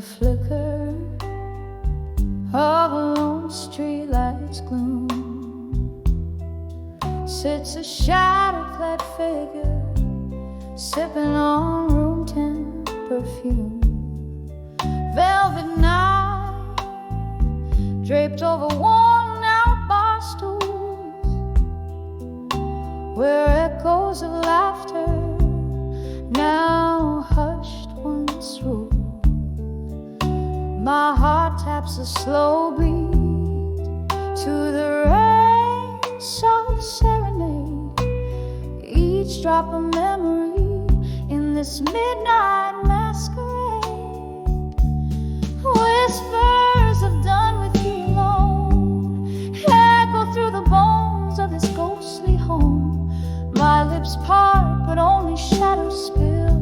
the flicker of a lone streetlight's gloom sits a shadow-clad figure sipping on room temp perfume. Velvet night draped over worn-out bar stools, where echoes of laughter now hushed once ruled. My heart taps a slow beat to the rain soft serenade, each drop a memory in this midnight masquerade. Whispers of done with you alone echo through the bones of this ghostly home. My lips part but only shadows spill.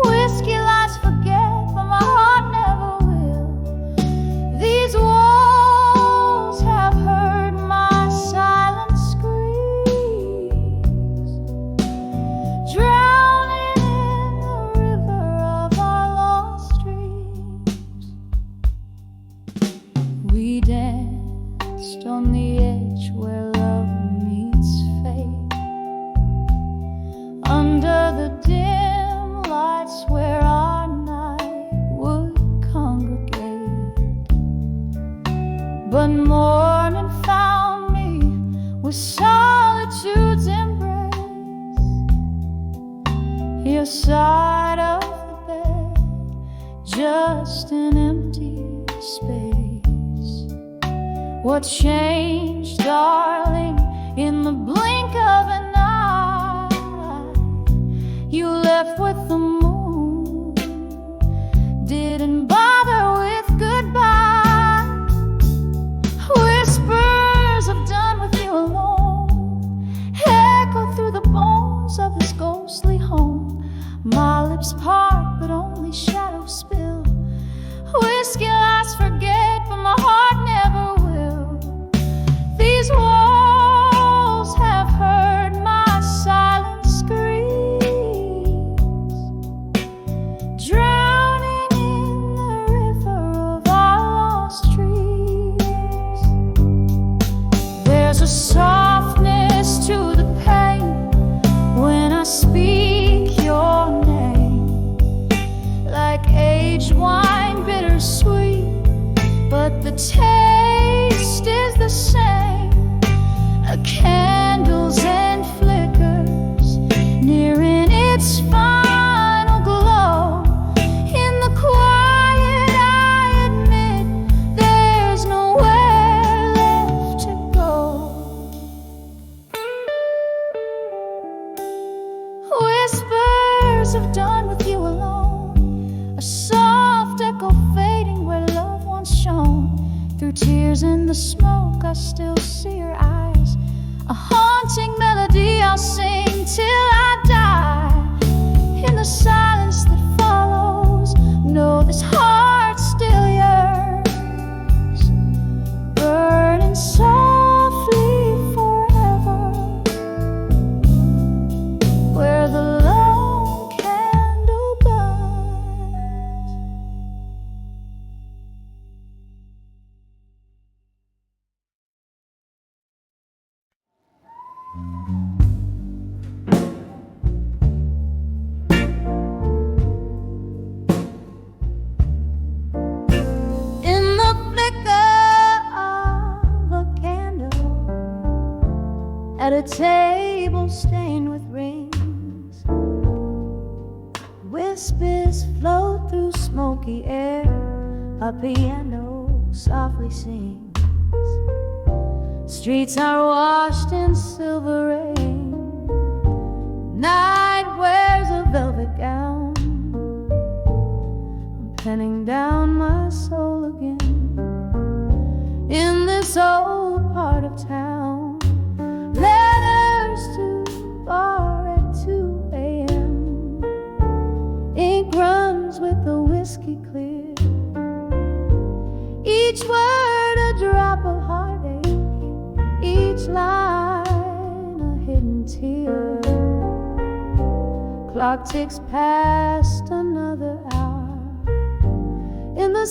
Whiskey lies forget but my heart never will. These walls have heard my silent screams, drowning in the river of our lost dreams. We danced on the edge where love meets fate, under the dim lights where our night would congregate. But morning found me with solitude's embrace, your side of the bed, just an empty space. What changed, darling, in the blink of an eye? You left with the moon, didn't bother with goodbye. Whispers of done with you alone echo through the bones of this ghostly home. My lips part but only shadows spill. Whiskey lies forget but my heart never will. These walls have heard my silent screams, drowning in the river of our lost trees. There's a softness to the pain when I speak your name, like aged wine, bittersweet, but the taste is the same. Candles and flickers nearing its final glow. In the quiet I admit there's nowhere left to go. Whispers of done with you alone, a soft echo fading where love once shone. Through tears and the smoke I still see your eyes, a haunting melody I'll sing till I die. In the silence that follows, know this heart still yearns, burning softly forever, where the lone candle burns. In the flicker of a candle, at a table stained with rings, whispers float through smoky air, a piano softly sings. Streets are washed in silver rain, night wears a velvet gown. I'm penning down my soul again in this old part of town. Letters to bar at 2 a.m. Ink runs with the whiskey clear, each word a drop of heartache, each line a hidden tear. Clock ticks past another hour,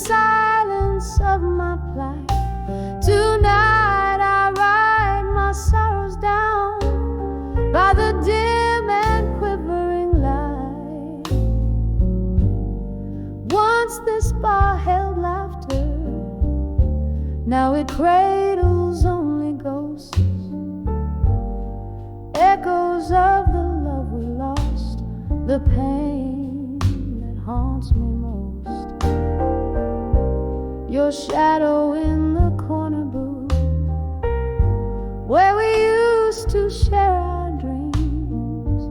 silence of my plight. Tonight I write my sorrows down by the dim and quivering light. Once this bar held laughter, now it cradles only ghosts, echoes of the love we lost, the pain that haunts me most. Your shadow in the corner booth, where we used to share our dreams.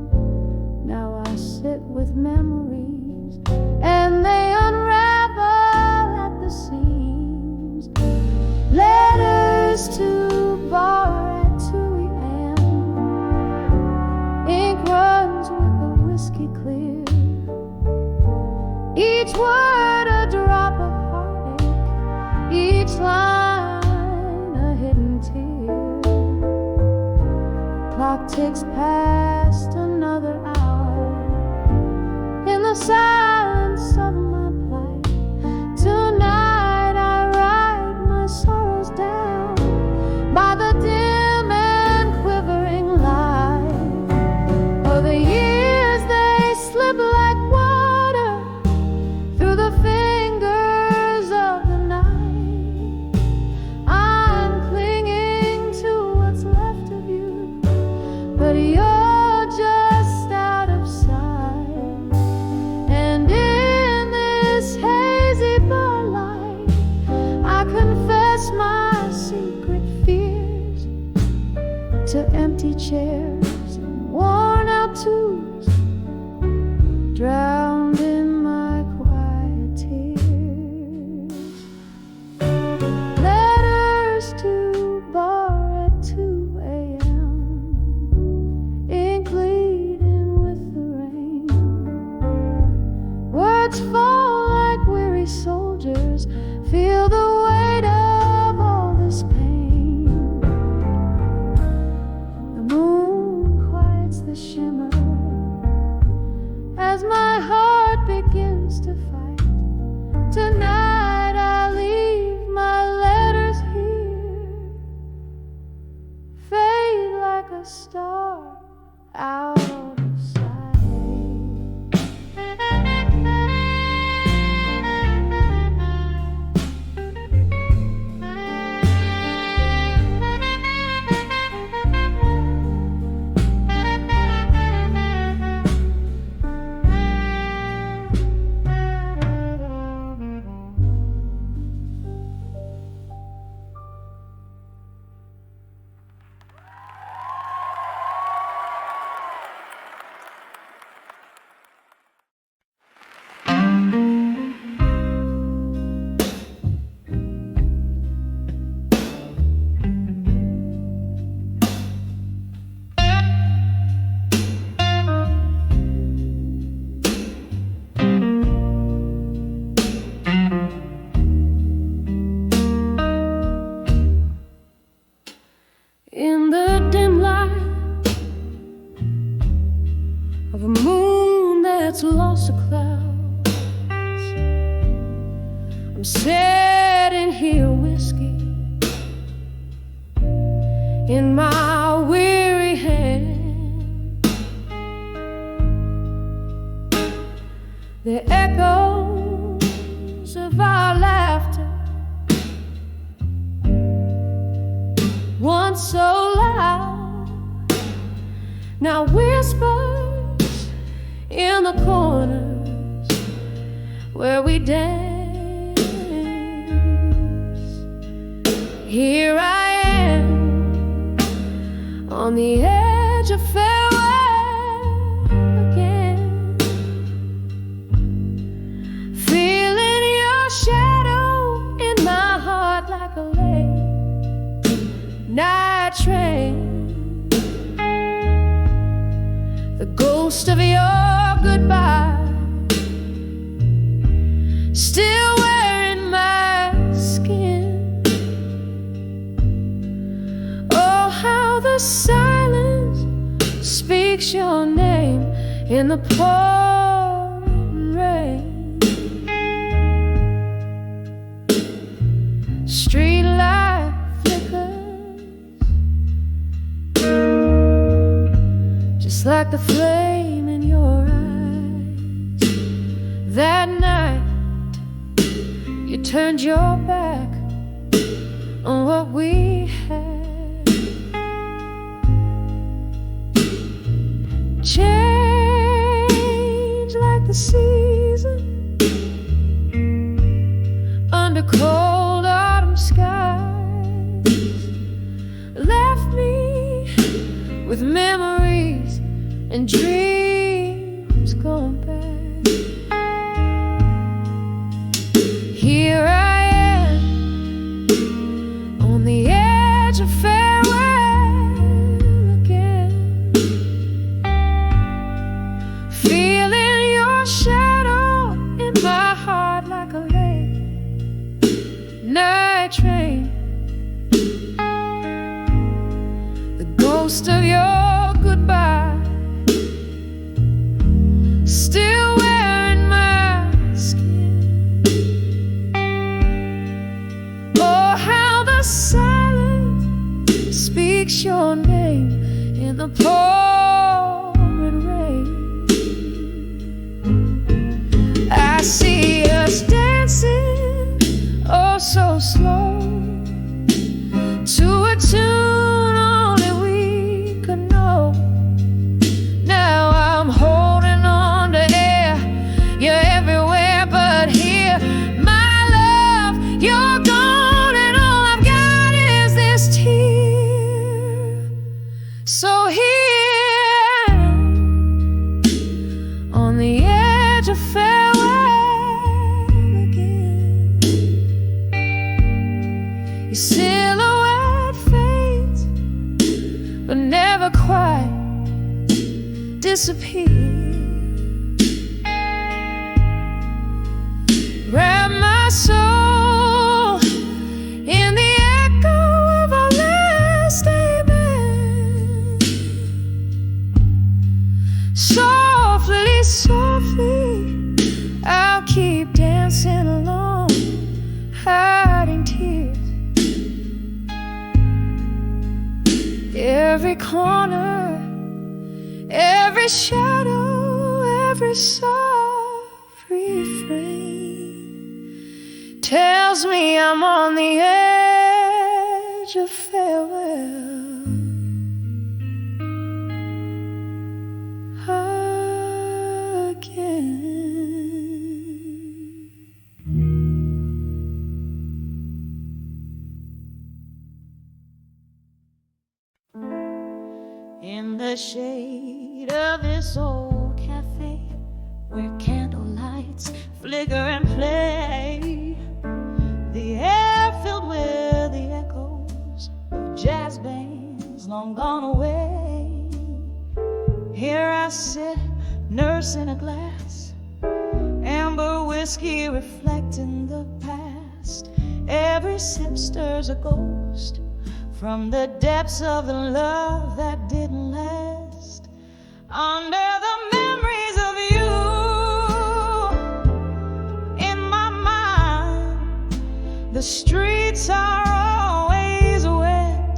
Now I sit with memories, and they unravel at the seams. Letters to bar at 2 a.m. Ink runs with the whiskey clear, each word a drop of heartache, each line a hidden tear. Clock ticks past another hour in the silence of my plight. Tonight I write my sorrows down by the dim and quivering light. Oh, the years, they slip like water through the fingers of the night. I'm clinging to what's left of you, but you're just out of sight. And in this hazy bar light, I confess my secret fears to empty chairs and worn out tunes, drowned in my quiet tears. Letters to bar at 2 a.m. Ink bleeding with the rain. Words fall like weary soldiers, feel the weight of all this pain. The moon quiets the shimmer as my heart begins to fight. Tonight I leave my letters here, fade like a star out of sight. In the dim light of a moon that's lost to clouds, I'm sitting here, whiskey in my weary hand. The echoes of our laughter, once so loud, now whispers in the corners where we dance. Here I am on the edge of farewell again, feeling your shadow in my heart like a late night train. The ghost of your goodbye still wearing my skin. Oh, how the silence speaks your name in the pouring rain. like the flame in your eyes. That night you turned your back on what we had. Change like the season under cold autumn skies. Left me with memories and dreams gone back. Here I am on the edge of farewell again, feeling your shadow in my heart like a late night train. The ghost of your goodbye still wearing my skin. Oh, how the silence speaks your name in the pouring rain. I see us dancing, oh so slow, to a tune only we could know. Now I'm holding on to air, you're everywhere but here. My love, you're gone and all I've got is this tear. So here on the edge of farewell again, your silhouette fades but never quite disappear. Wrap my soul in the echo of our last amen. Softly, softly, I'll keep dancing along, hiding tears. Every corner, every shadow, every soft refrain tells me I'm on the edge of farewell again. In the shade of this old cafe, where candlelights flicker and play, the air filled with the echoes of jazz bands long gone away. Here I sit, nursing a glass, amber whiskey reflecting the past. Every sip stirs a ghost from the depths of the love that didn't last. Under the memories of you in my mind, the streets are always wet,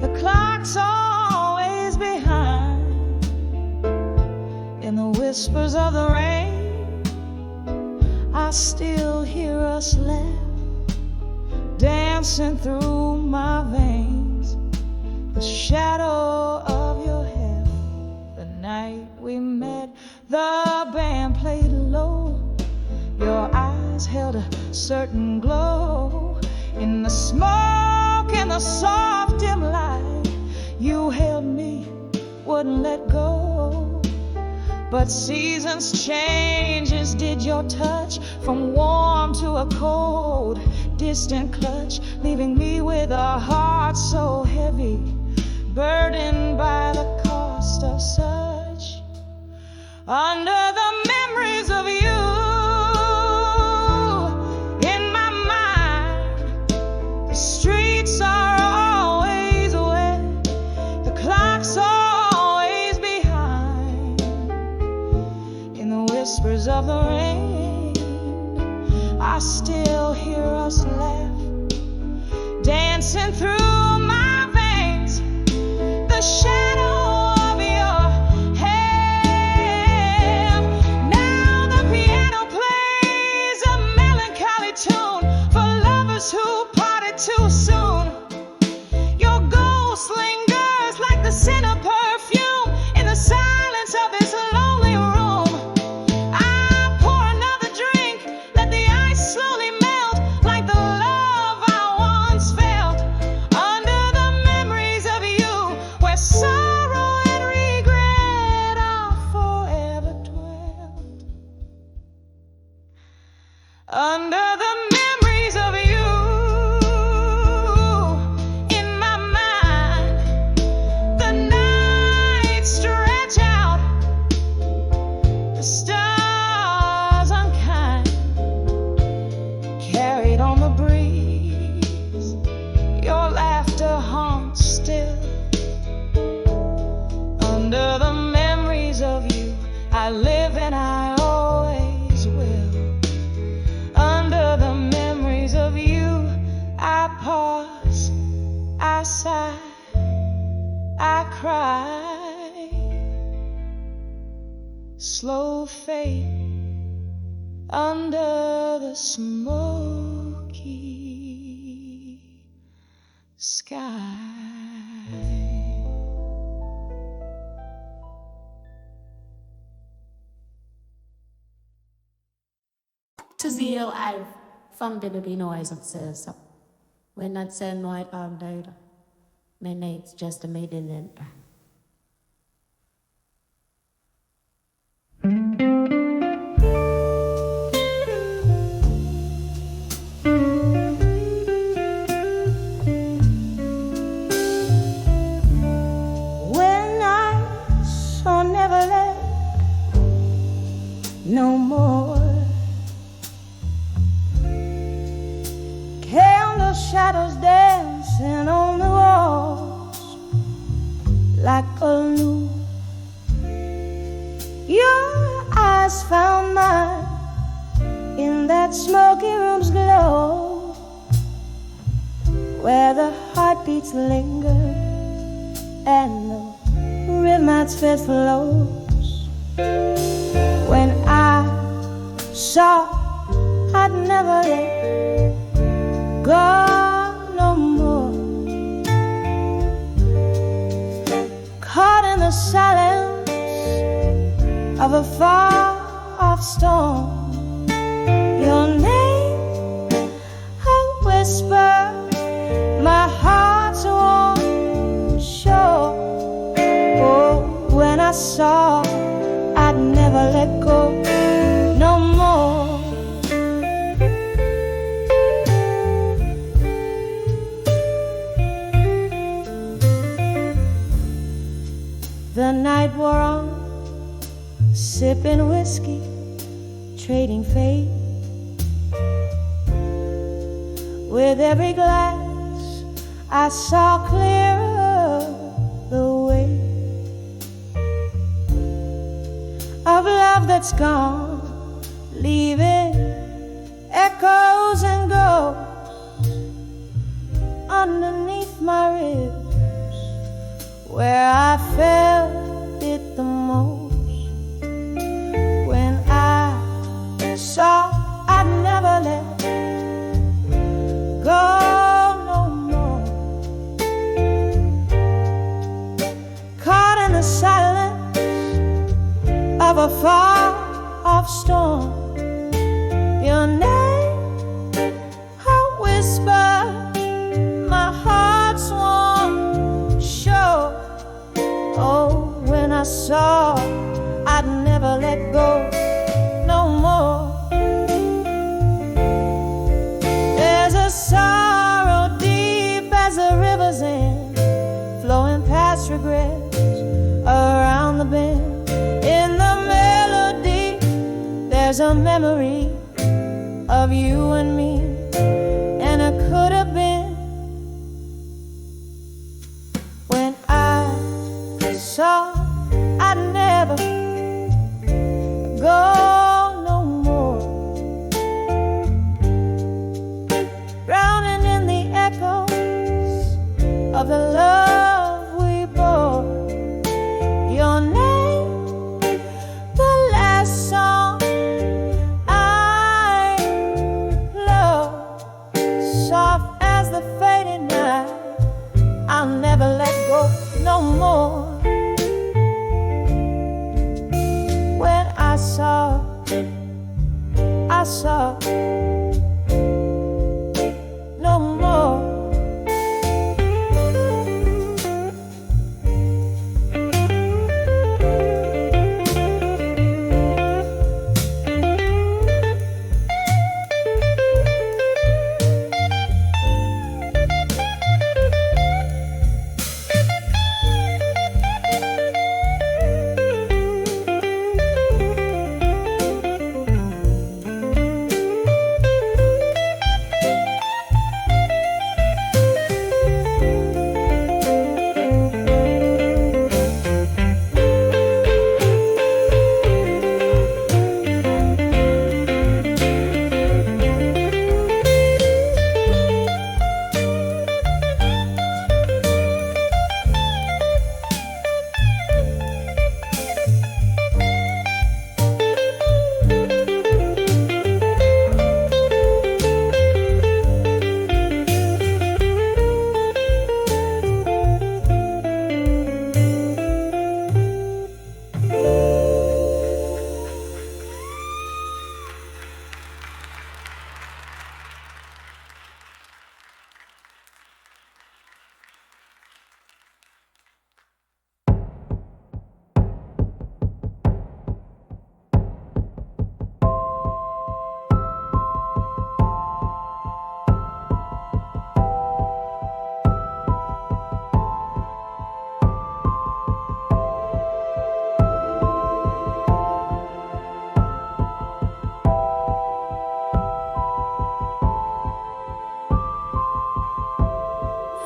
the clock's always behind. In the whispers of the rain, I still hear us laugh, dancing through my veins. The shadow of your hair, the night we met, the band played low. Your eyes held a certain glow. In the smoke and the soft dim light, you held me, wouldn't let go. But seasons change, as did your touch, from warm to a cold, distant clutch, leaving me with a heart so heavy, burdened by the cost of such. Under the memories of you in my mind, the streets are always wet, the clock's always behind. In the whispers of the rain, I still hear us laugh, dancing through my veins. The shadow of your hair under the memories of you in my mind. The nights stretch out, the stars unkind, carried on the breeze. Your laughter haunts still. Under the memories of you, I live and I always will. Under the memories of you, I pause, I sigh, I cry. Slow fade under the smoky sky. To zeal I van binnen die noise of says when that send white arm died. My nate's just a maiden in. When I saw Neverland no more, candle shadows dancing on the walls like a loop. Your eyes found mine in that smoky room's glow, where the heartbeats linger and the rhythm's fist flows. When I saw I'd never let go no more, caught in the silence of a far-off storm. Your name, a whisper, my heart's warm shore. Oh, when I saw I'd never let go no more. The night wore on, sipping whiskey, trading fate. With every glass, I saw clearer the way of love that's gone, leaving echoes and ghosts underneath my ribs, where I felt it the most. When I saw I'd never let go no more, caught in the silence of a far-off storm. Your name, a whisper, my heart's warm shore. Oh, when I saw I'd never let go no more. There's a sorrow deep as the river's end, flowing past regrets around the bend. In the melody, there's a memory of you and me, and it could have been. When I saw I'd never go no more, drowning in the echoes of the love we bore. Your name, the last song I love, soft as the fading night. I'll never let go no more. When I saw no more.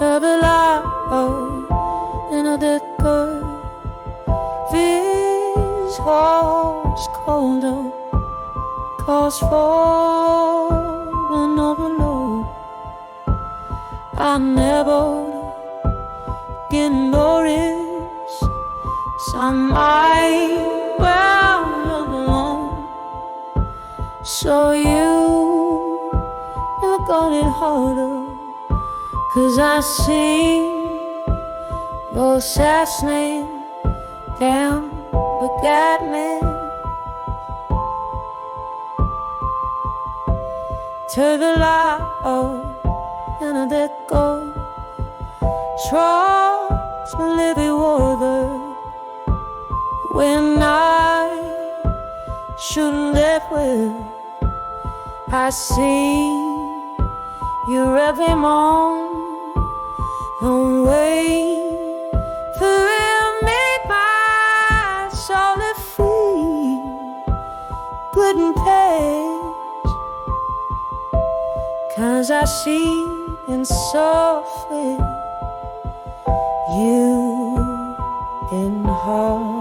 Candlelight in a decker, this horse colder, cause for an overload. I never get noticed. Some might well look alone. So you got it harder, 'cause I see those sass names can't forget me. To the light and I let go. Trust me, living water when I shouldn't live with. I see you every morning. Don't wait to make my soul feel good and page, 'cause I see in softly you in her.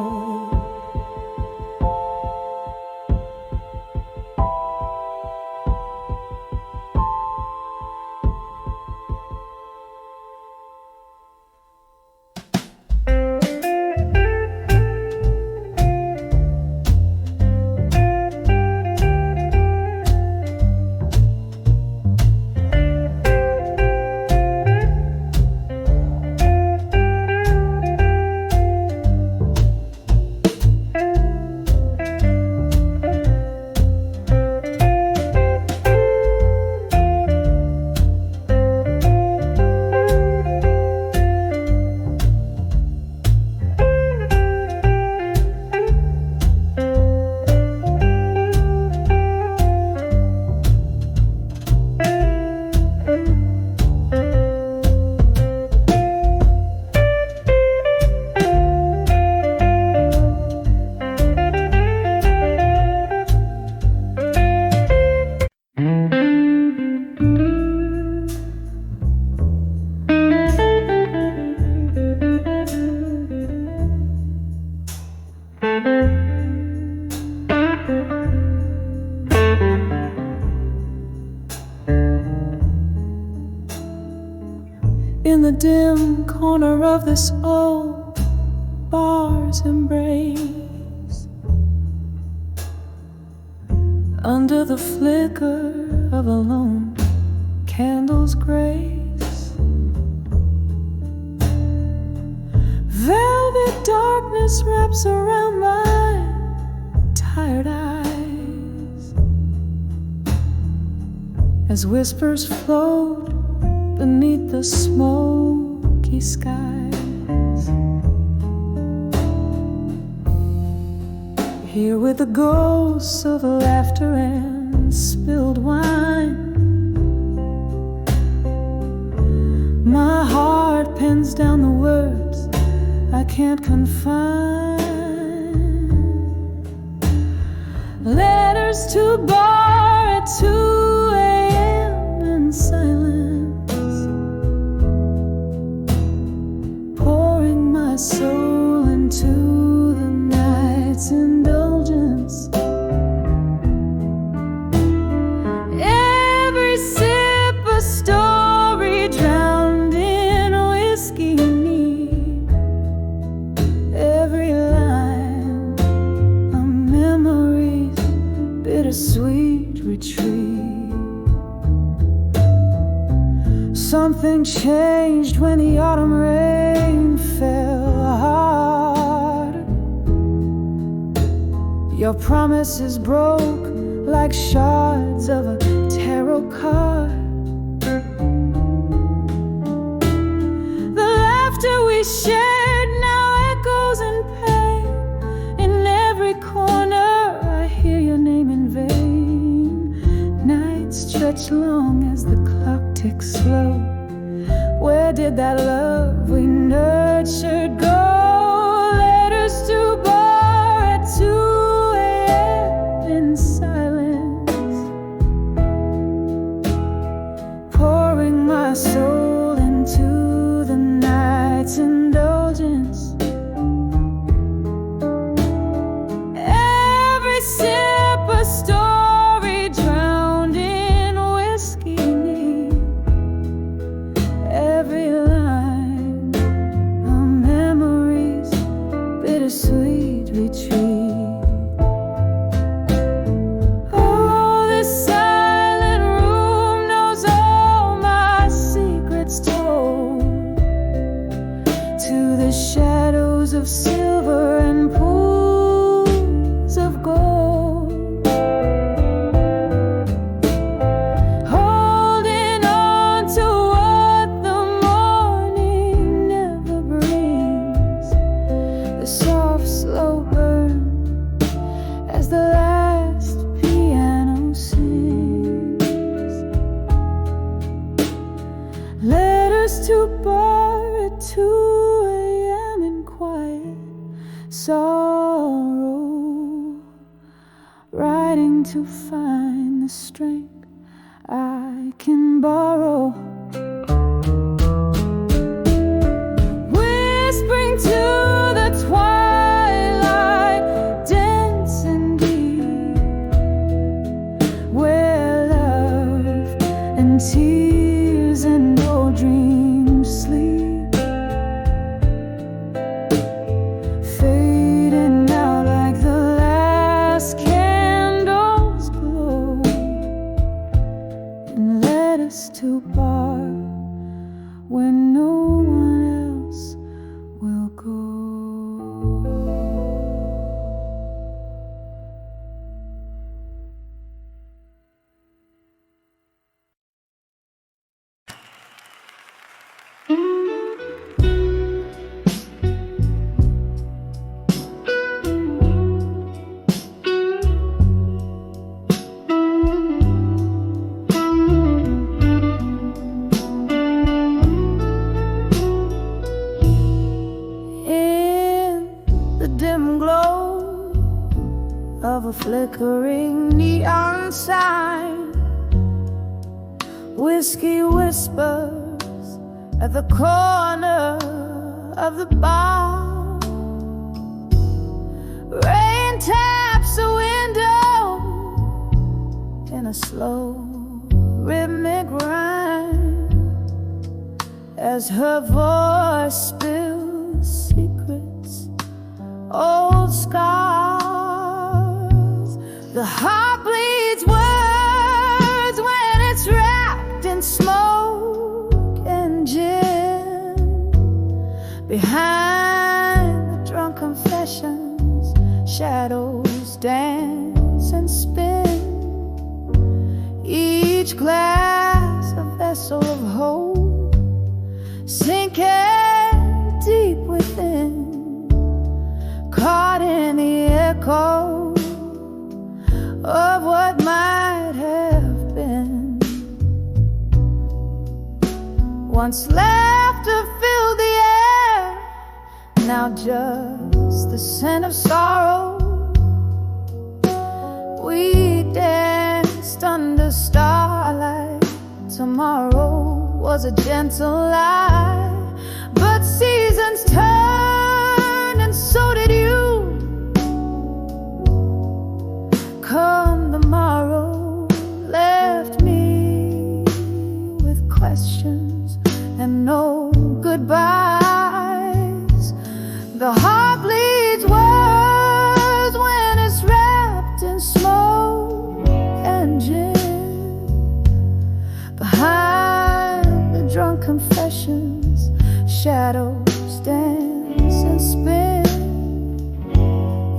In the dim corner of this old bar's embrace, under the flicker of a lone candle's grace, velvet darkness wraps around my tired eyes, as whispers float beneath the smoky skies. Here with the ghosts of laughter and spilled wine, my heart pens down the words I can't confine. Letters to bar at 2 a.m. in silence, pouring my soul into the night's indulgence. Every sip a story drowned in whiskey neat, every line a memory's bittersweet retreat. Something changed when the autumn rain fell hard. Your promises broke like shards of a tarot card. The laughter we shared now echoes in pain. In every corner I hear your name in vain. Nights stretch long as the clock ticks slow. Where did that love we nurtured go? Letters to bar at 2 a.m. in silence, pouring my soul into drink I can borrow. Whispering to the twilight, dancing deep, where love and tears and old dreams sleep, fading out like the last candles glow, and led us to part when no one else will go. Of a flickering neon sign, whiskey whispers at the corner of the bar. Rain taps a window in a slow rhythmic rhyme as her voice spills secrets, old scars. The heart bleeds words when it's wrapped in smoke and gin. Behind the drunk confessions, shadows dance and spin. Each glass a vessel of hope, sinking deep within, caught in the echo of what might have been. Once laughter filled the air, now just the scent of sorrow. We danced under starlight. Tomorrow was a gentle lie, but seasons turned and so did you. Come the morrow left me with questions and no goodbyes. The heart bleeds words when it's wrapped in smoke and gin. Behind the drunk confessions, shadows dance and spin.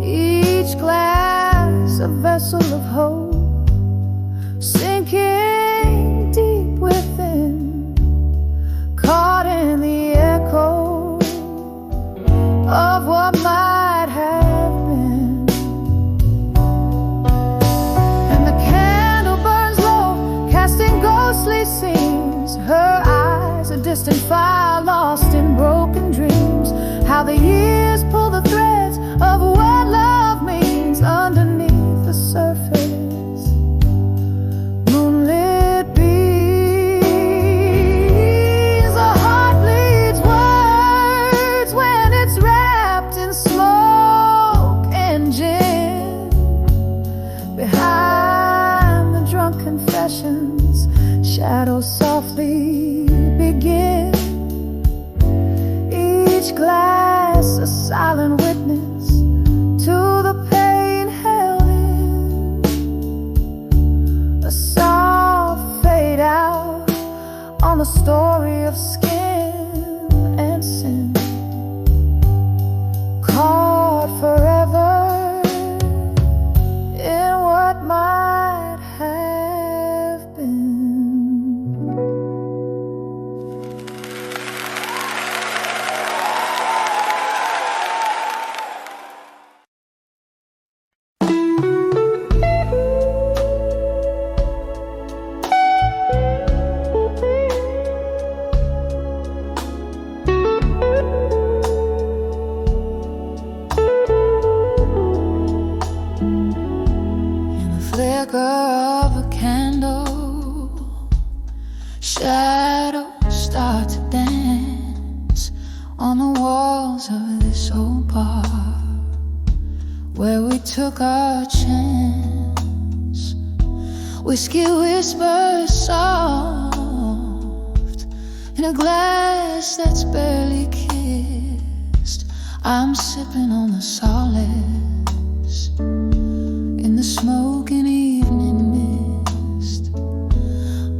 Each glass a vessel of hope, sinking deep within, caught in the echo of what might have been. And the candle burns low, casting ghostly scenes. Her eyes a distant fire, lost in broken dreams. How the years pull the threads of what love means underneath the surface. Moonlit beams. A heart bleeds words when it's wrapped in smoke and gin. Behind the drunk confessions, shadows softly begin. Each glass a silent witness to the pain held in. A soft fade out on the story of skin and sin, caught forever in what might have been. whiskey whispers soft in a glass that's barely kissed. I'm sipping on the solace in the smoking evening mist.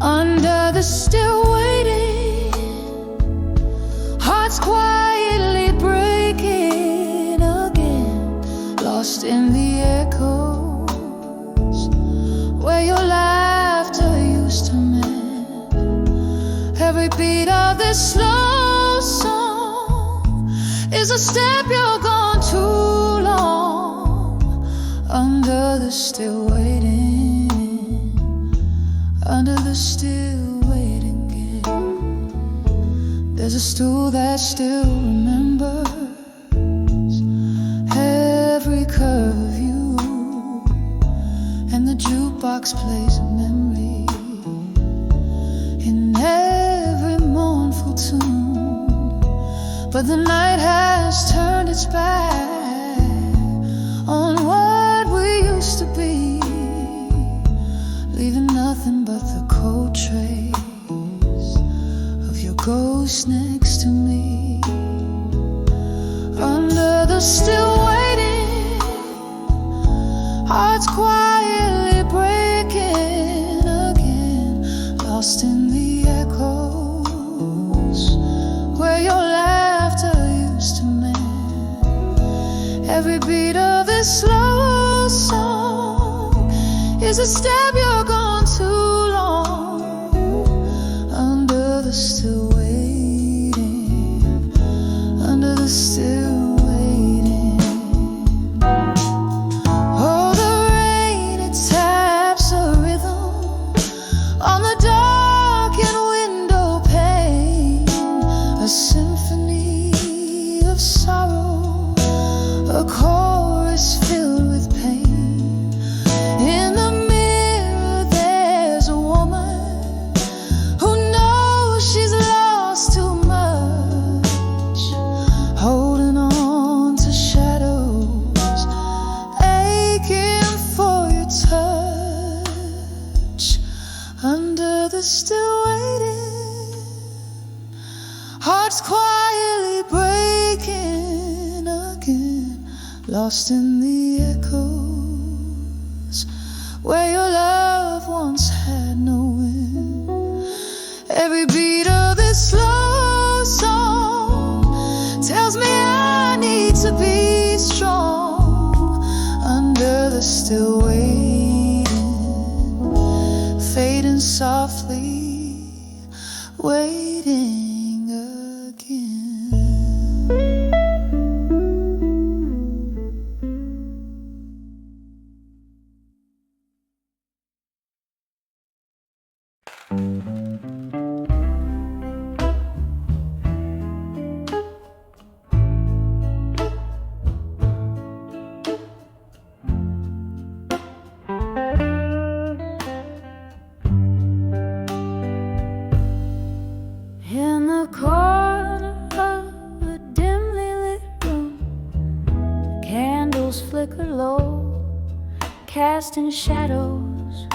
Under the still waiting, hearts quietly breaking again, lost in the echoes where your laughter used to mend. Every beat of this slow song is a step you're gone too long. Under the still waiting, under the still waiting game, there's a stool that still remembers every curve of you, and the jukebox plays a memory in every mournful tune. But the night has turned its back on what we used to be, leaving nothing but the cold trace of your ghost next to me. Under the still waiting, hearts quietly breaking again, lost in the echoes where your laughter used to mend. Every beat of this slow song is a step you're gone too long. Under the still waiting, under the still waiting. Oh, the rain, it taps a rhythm on the darkened window pane, a symphony of sorrow, a chorus filled with pain. In the mirror there's a woman who knows she's lost too much, holding on to shadows, aching for your touch. Under the still waiting, hearts quietly breaking again, lost in the echoes where your love once had no end. Every beat of this slow song tells me I need to be strong. Under the still waiting, fading softly, waiting again. In the corner of a dimly lit room, candles flicker low, casting shadows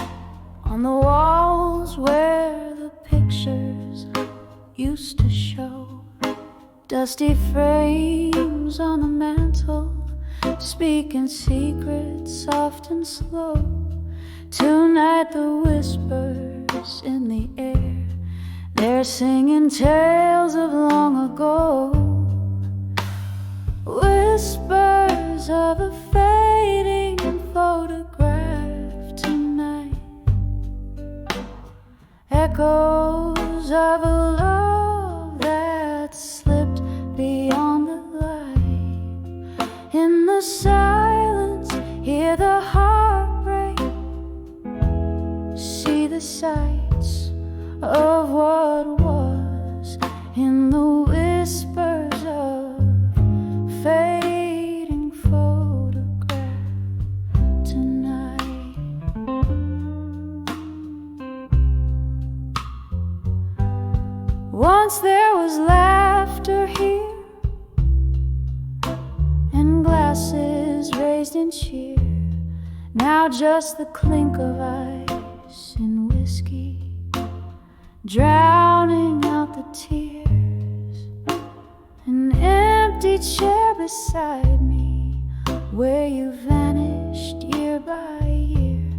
on the walls where the pictures used to show. Dusty frames on the mantle, speaking secrets soft and slow. Tonight the whispers in the air, they're singing tales of long ago. Whispers of a fading photograph tonight, echoes of a love that slipped beyond the light. In the silence, hear the heartbreak, see the sights of what was. In the whispers of fading photograph tonight. Once there was laughter here, and glasses raised in cheer. Now just the clink of ice drowning out the tears. An empty chair beside me, where you vanished year by year.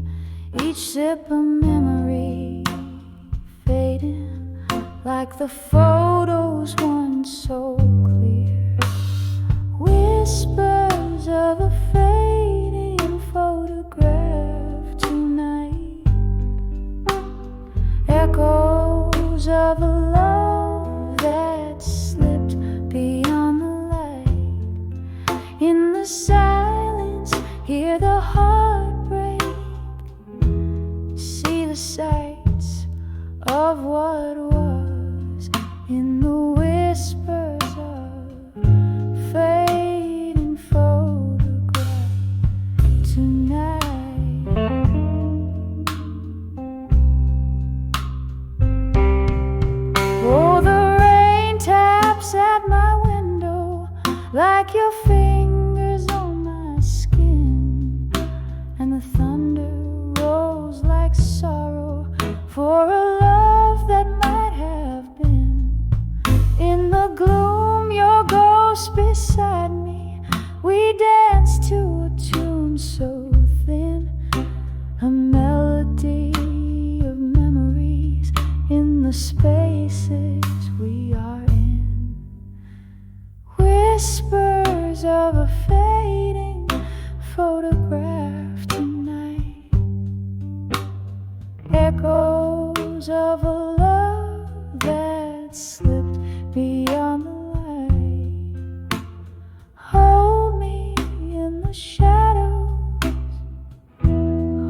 Each sip a memory fading, like the photos once so clear. Whispers of a fading photograph tonight, echoes of a love that slipped beyond the light. In the silence, hear the heartbreak, see the sights of what was. In the whispers of fading photograph tonight. Oh, the rain taps at my window like your fingers on my skin, and the thunder rolls like sorrow for a love that might have been. In the gloom, your ghost beside me, we dance to a tune so thin, a melody of memories in the spaces we are in. Whispers of a fading photograph tonight, echoes of a love that slipped beyond the light. Hold me in the shadows,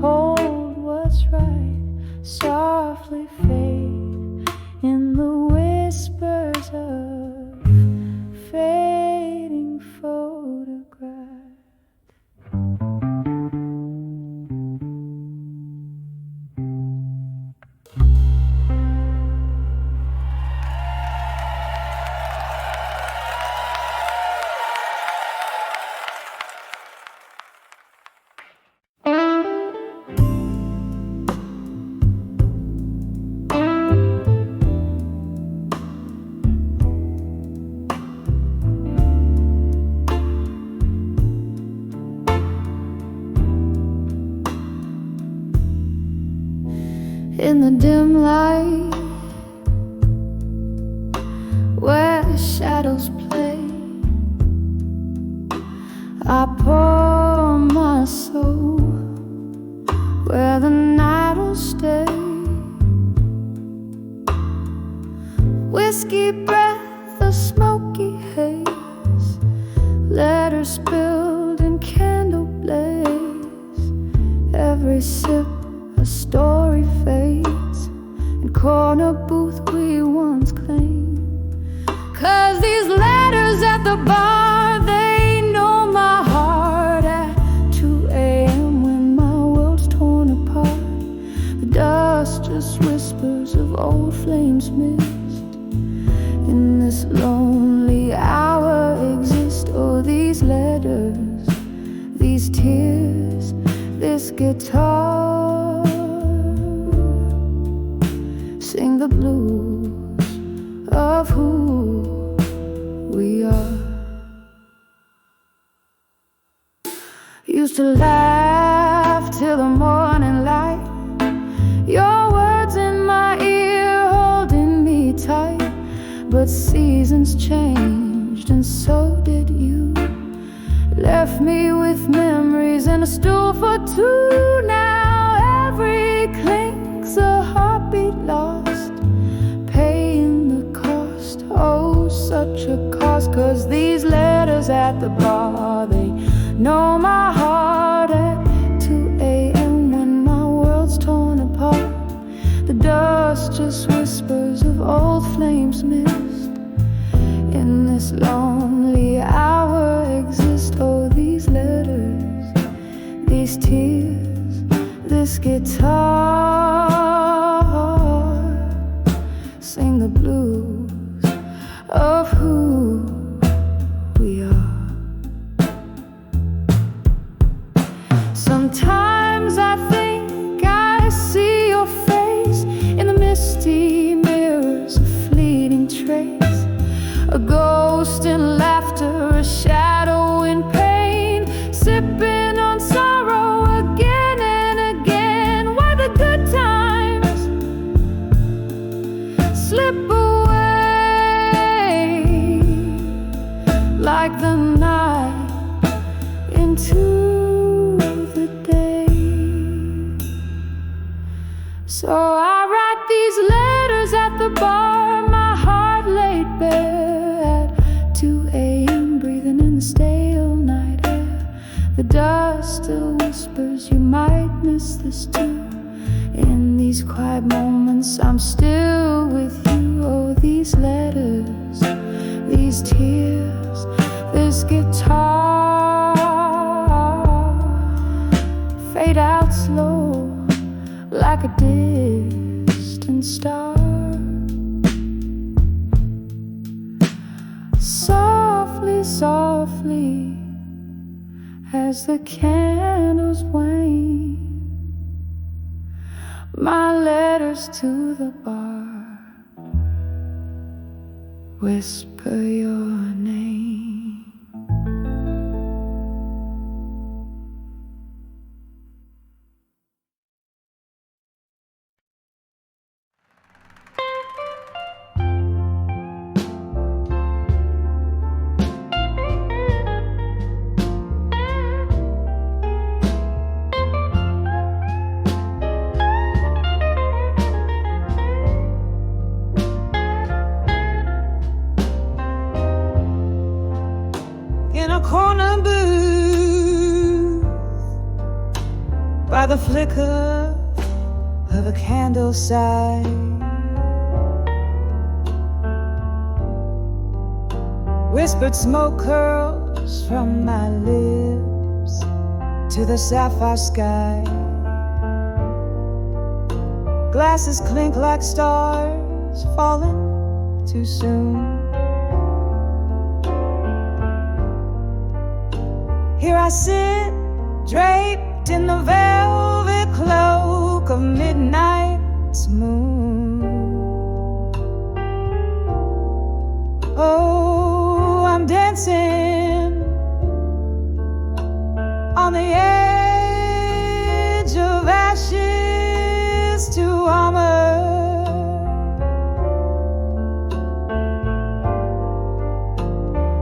hold what's right, softly fade in the whispers of fading photograph. In the dim light, where shadows play, I pour my soul where the night will stay. Whiskey breath, a smoky haze, letters spilled in candle blaze. Every sip a story fades, in corner booth we once claimed. 'Cause these letters at the bar, they know my heart. At 2 a.m. when my world's torn apart, the dust just whispers of old flames missed. In this lonely hour exist, oh, these letters, these tears, this guitar. Sing the blues of who we are. Used to laugh till the morning light, your words in my ear holding me tight. But seasons changed and so did you. Left me with memories and a stool for two. Now every clink's a heartbeat lost, paying the cost. Oh, such a cost. 'Cause these letters at the bar, they know my heart. At 2 a.m. when my world's torn apart, the dust just whispers of old flames missed. In this lonely hour exist, oh, these letters, these tears, this guitar. Sing the blues of who we are. Sometimes I think I see your face in the misty I write these letters at the bar, my heart laid bare at 2 a.m., breathing in the stale night air. The dust still whispers, you might miss this too. In these quiet moments, I'm still with you. Oh, these letters, these tears, this guitar fade out slow like a distant star. Softly, softly, as the candles wane, my letters to the bar whisper your name. Corner booth by the flicker of a candle side, whispered smoke curls from my lips to the sapphire sky. Glasses clink like stars falling too soon. Here I sit, draped in the velvet cloak of midnight's moon. Oh, I'm dancing on the edge of ashes to armor.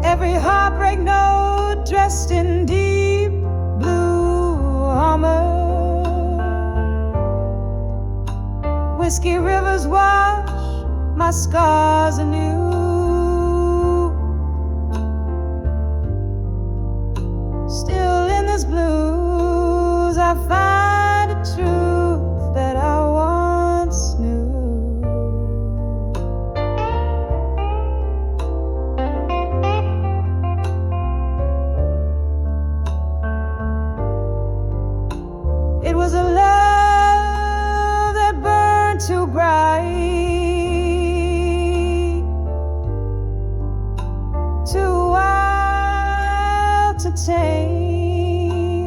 Every heartbreak note dressed in deep blue armor. Whiskey rivers wash my scars anew. Still in this blues I find a truth that I once knew. It was a love that burned too bright, too wild to tame,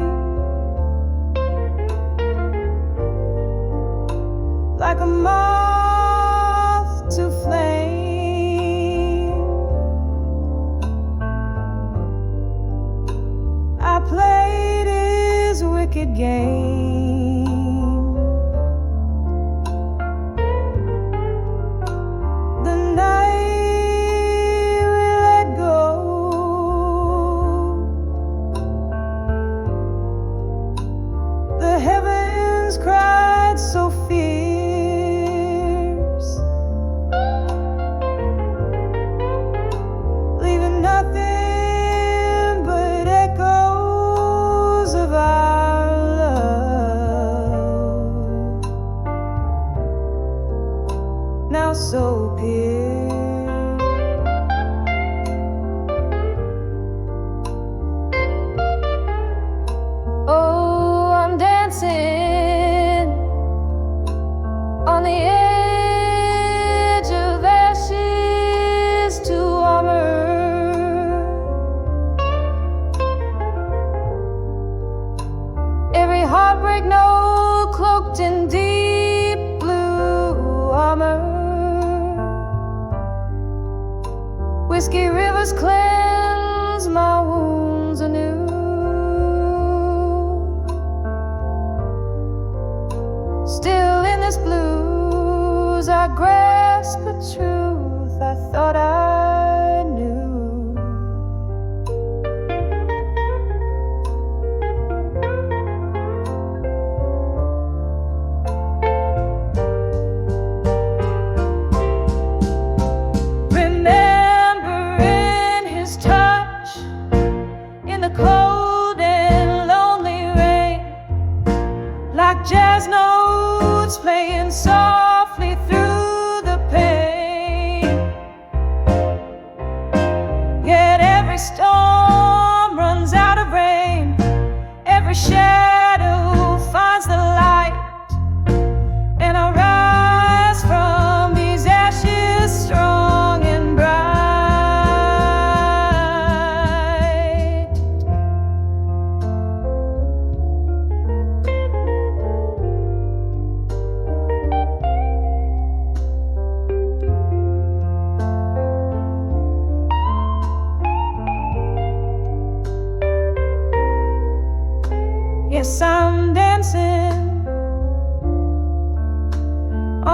like a moth to flame. I played his wicked game. The night we let go, the heavens cried so fierce, leaving nothing but echoes of our love, now so pierced. Oh, I'm dancing on the edge of ashes to armor. Every heartbreak note cloaked in deep blue armor. Whiskey rivers cleanse my wounds anew. Still in this blues I grasp a truth I thought I knew.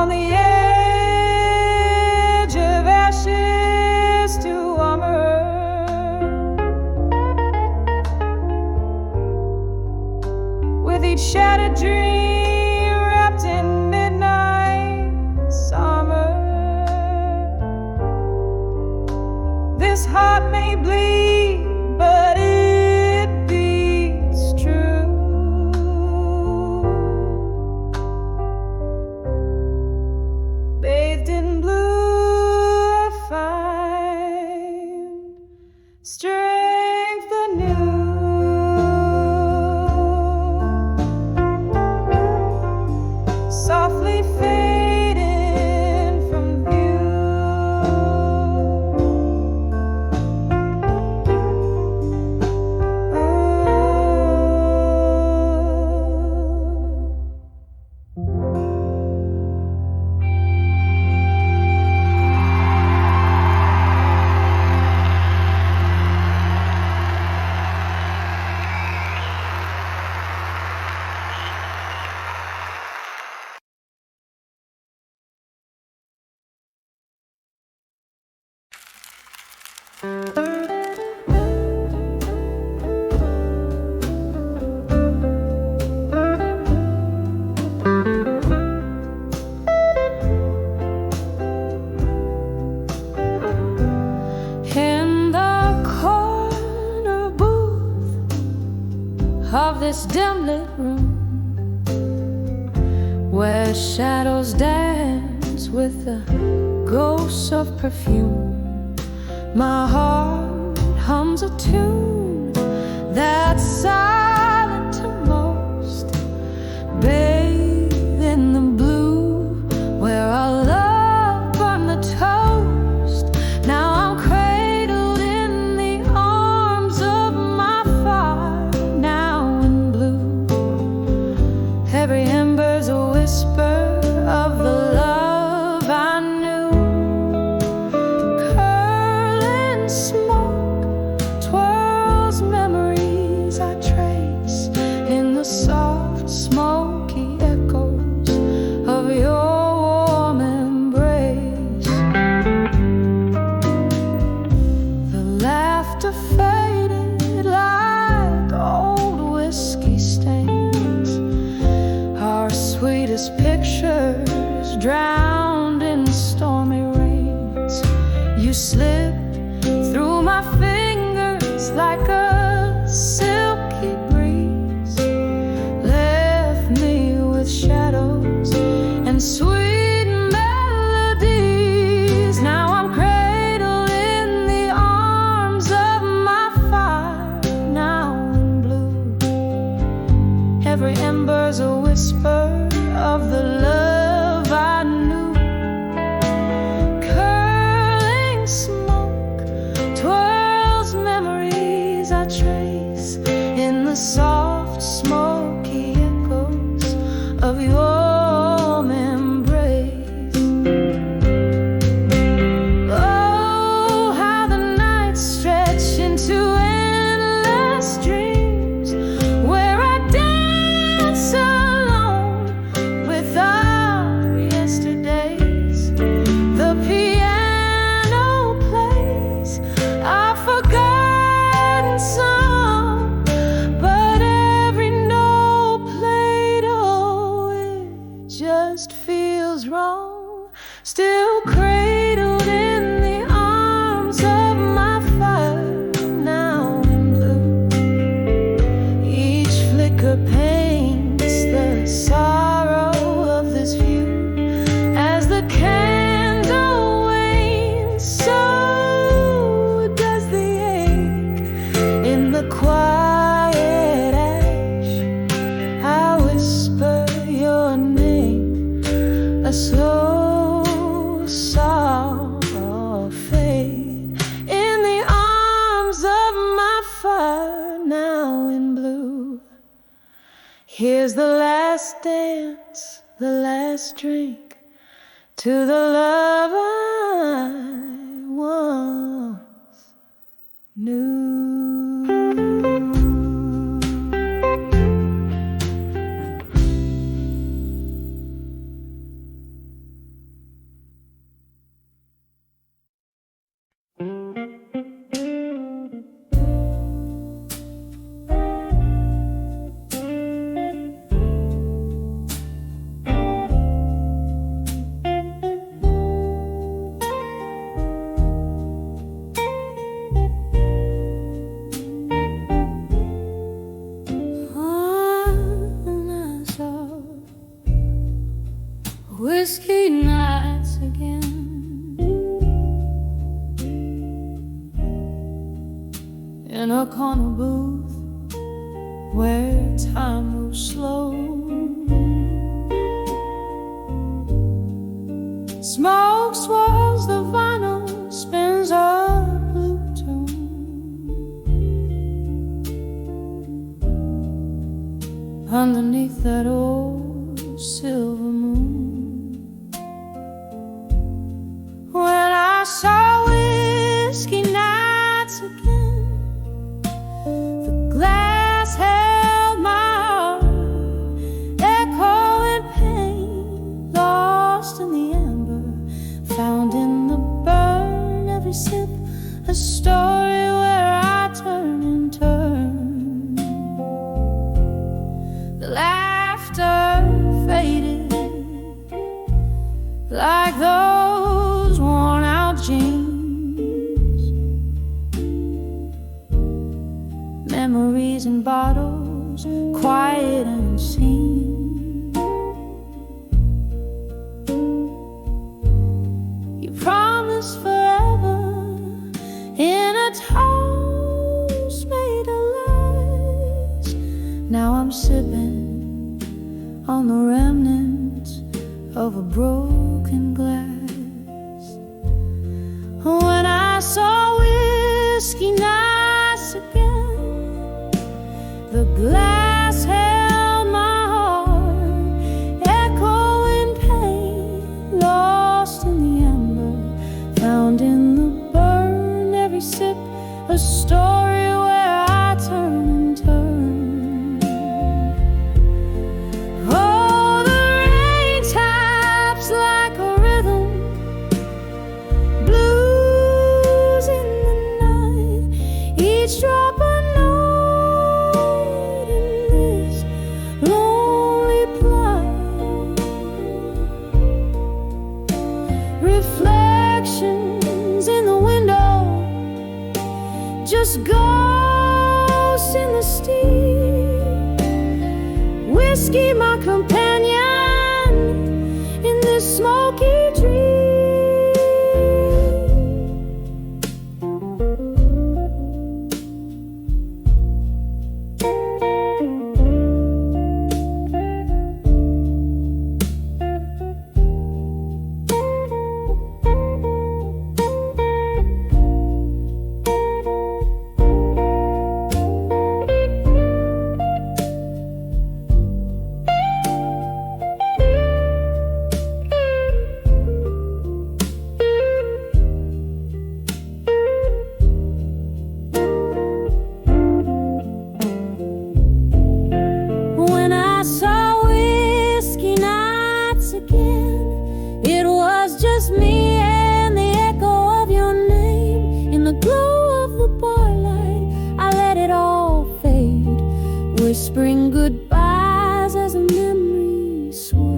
on the edge of ashes to armor. With each shattered dream wrapped in midnight's armor. This heart may bleed, but it beats true. Bathed in blue, I find strength anew. Softly fading from view. In the corner booth of this dim lit room, where shadows dance with the ghosts of perfume, my heart hums a tune that's silent to most. Bathe in the blue, where our love burned the toast. Now I'm cradled in the arms of my fire, now in blue. Every ember's a whisper of the love I knew. Curling smoke twirls memories I trace in the soft, smoky echoes of your warm embrace. The laughter faded like old whiskey stains, our sweetest pictures drowned in stormy rains. You slipped through my fingers like a silky breeze, left me with shadows and sweet melodies. Now I'm cradled in the arms of my fire, now in blue. Every ember's a whisper of the love I knew. Curling smoke twirls memories I trace in the soft, smoky echoes of your warm embrace. Oh, how the nights stretch into endless dreams, where I dance alone with our yesterdays. The piano plays our forgotten song, but every note played, oh, it just feels wrong. Still cradled in the arms of my fire, now in blue. Each flicker paints the sorrow of this view. As the candle wanes, so does the ache in the quiet ash. I whisper your name, a slow, soft fade in the arms of my fire, now in blue. Here's the last dance, the last drink, to the love I once knew. a corner booth where time moves slow. Smoke swirls the vinyl, spins a blue tune. Underneath that old silver moon, when I saw whiskey nights again, the glass held my heart, echoing pain, lost in the amber, found in the burn, every sip a story where I turn and turn. The laughter faded like those worn out jeans, memories in bottles, quiet and unseen. You promised forever in a toast made of lies. Now I'm sipping on the remnants of a broken glass. When I saw whiskey nights again, the glass held my heart, echoing pain, lost in the amber, found in the burn, every sip a story where I turn and turn. Oh, the rain taps like a rhythm, blues in the night, each drop a note in this lonely plight. Reflections in the window, just ghosts in the steam. Whiskey, my companion in this smoky dream. When I saw whiskey nights again, it was just me and the echo of your name. In the glow of the bar light, I let it all fade, whispering goodbyes as a memory swayed.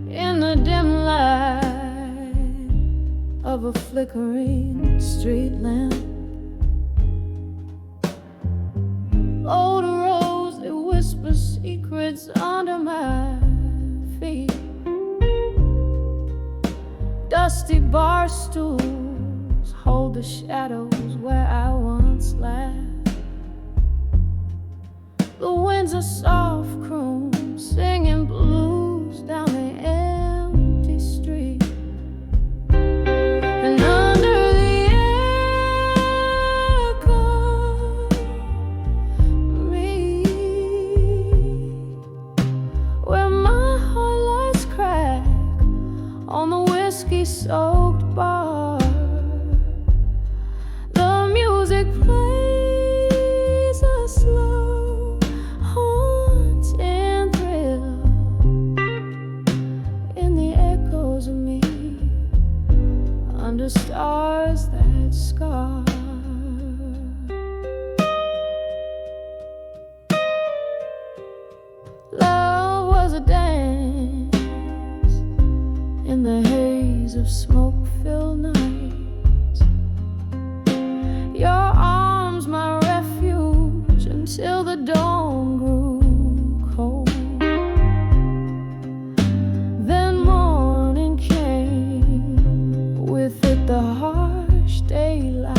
In the dim light of a flickering street lamp, old rose, it whispers secrets under my feet. Dusty bar stools hold the shadows where I once laughed. The wind's a soft croon, singing blues down the empty street. And under the echo, where my heart lights crack on the whiskey-soaked bar. The music plays a slow stars that scar. Love was a dance in the haze of smoke-filled nights. Your arms my refuge until the dawn grew cold. Then morning came, with it the harsh daylight.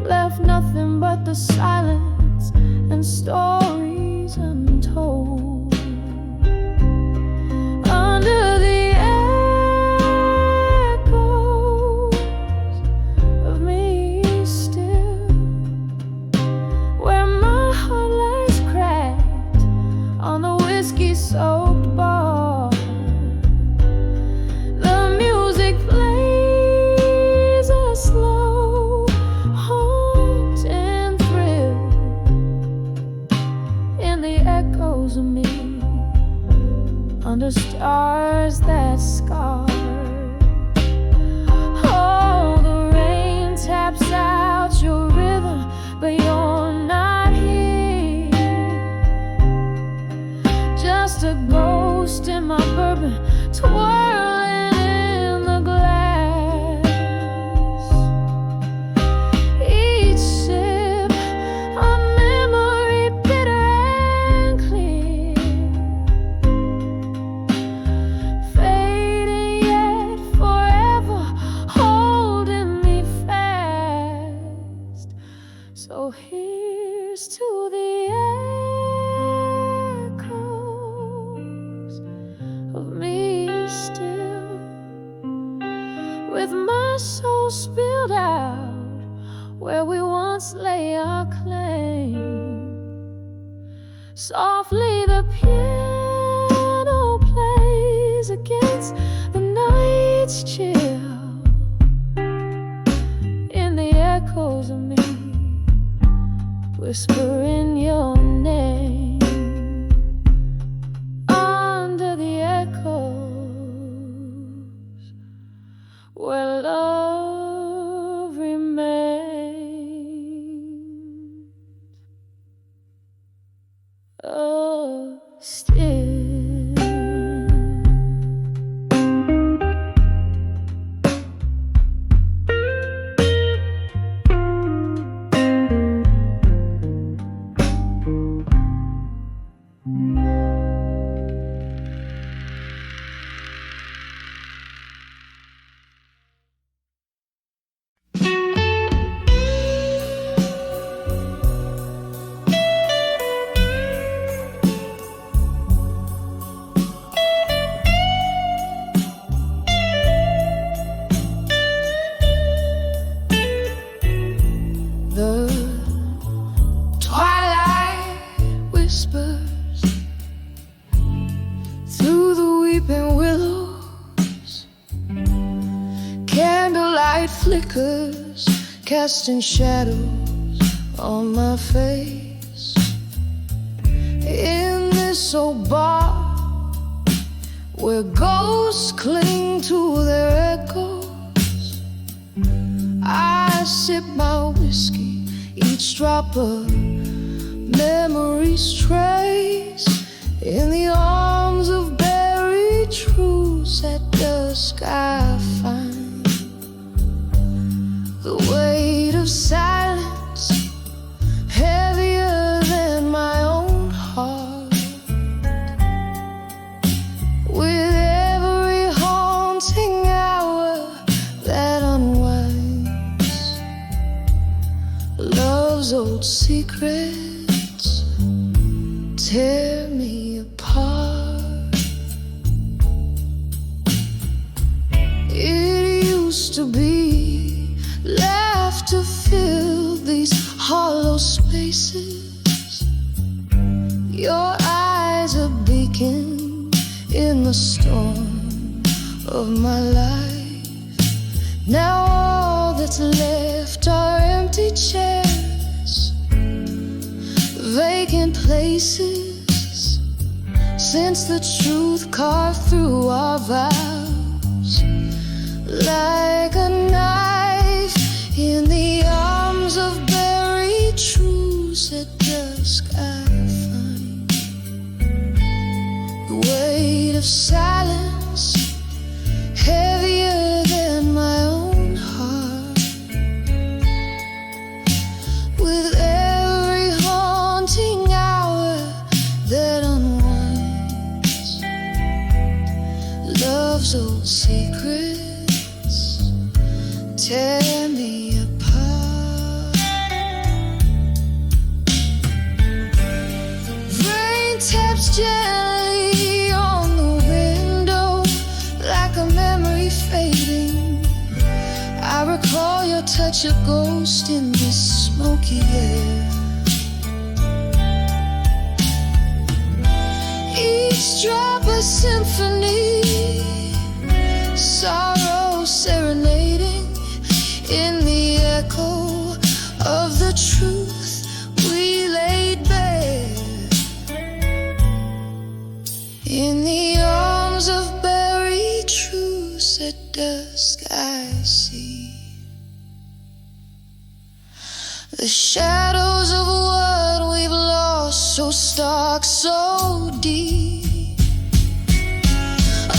Left nothing but the silence and stories untold. Under the echoes of me still, where my heart lies cracked on the whiskey-soaked bar. The music plays a slow, haunting thrill in the echoes of me, under stars that scar. Oh, the rain taps out your rhythm, but you're not here. Just a ghost in my bourbon, twirling in the glass. Each sip a memory bitter and clear, fading yet forever, holding me fast. So here's to the echoes of me still, with my soul spilled out where we once lay our claim. Softly the piano plays against the night's chill, in the echoes of me, whispering your name. Under the echoes where love remains. Oh, still. The twilight whispers through the weeping willows. Candlelight flickers, casting shadows on my face. In this old bar where ghosts cling to their echoes, I sip my whiskey, each drop of memory's trace, in the arms of buried truths. At dusk I find the weight of silence heavier than my own heart. With every haunting hour that unwinds, love's old secrets tear me apart. It used to be laughter filled these hollow spaces. Your eyes a beacon in the storm of my life. Now all that's left are empty chairs, vacant places, since the truth carved through our vows tear me apart. Rain taps gently on the window like a memory fading. I recall your touch, a ghost in this smoky air. Each drop a symphony, sorrow serenading in the echo of the truth we laid bare. In the arms of buried truths at dusk I see the shadows of what we've lost, so stark, so deep.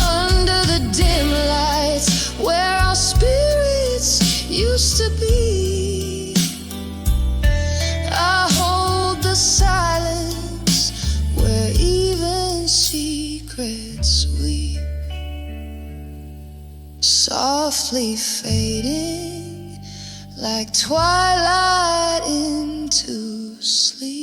Under the dim lights where our spirits used to be, I hold the silence where even secrets weep, softly fading like twilight into sleep.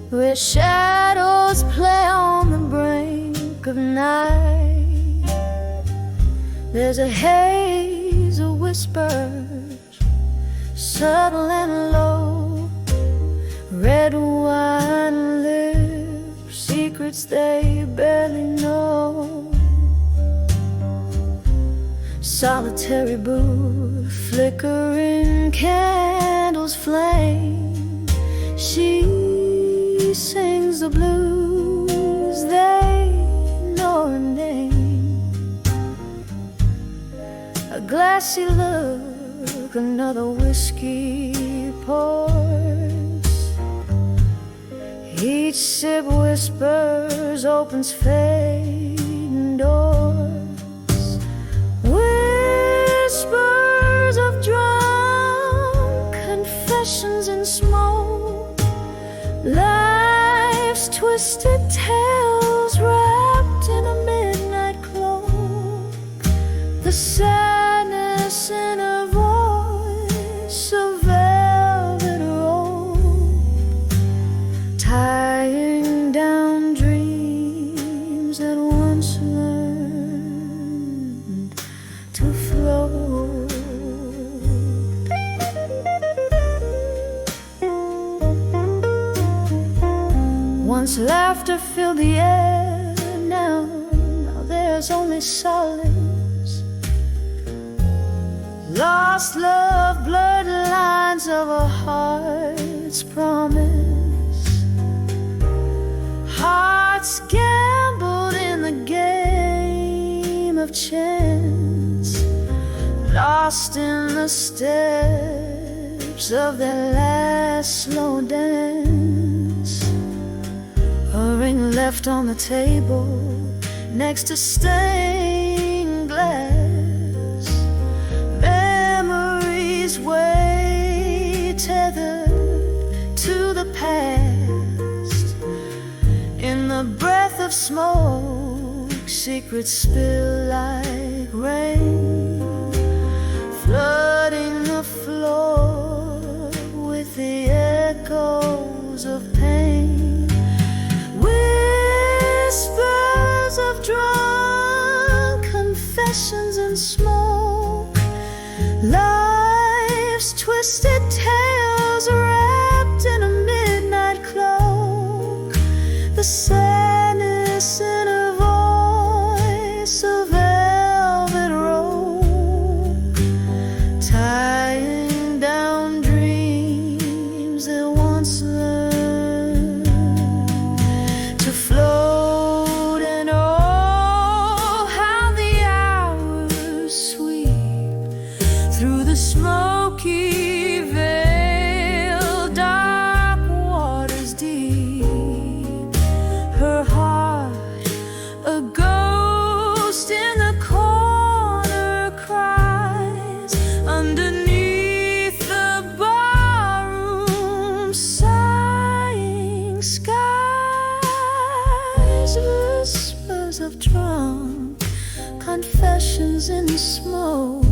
Where shadows play on the brink of night, there's a haze of whispers, subtle and low. Red wine lips, secrets they barely know. Solitary booth, flickering candles flame. She sings the blues, they know her name. A glassy look, another whiskey pours. Each sip whispers, opens fading doors. Whispers of drunk confessions in smoke. Life's twisted tales wrapped in a midnight cloak. The sadness in her voice, a velvet rope, tying down dreams that once learned to float. Once laughter filled the air, now there's only silence. Lost love, blurred lines of a heart's promise. Hearts gambled in the game of chance, lost in the steps of their last slow dance. A ring left on the table next to stained glass. Memories way tethered to the past. In the breath of smoke, secrets spill like rain, flooding the floor with the echoes of pain. Whispers of drunk confessions and smoke. Life's twisted tales wrapped in a midnight cloak. The sadness in her voice, a velvet rope, whispers of drunk confessions in smoke.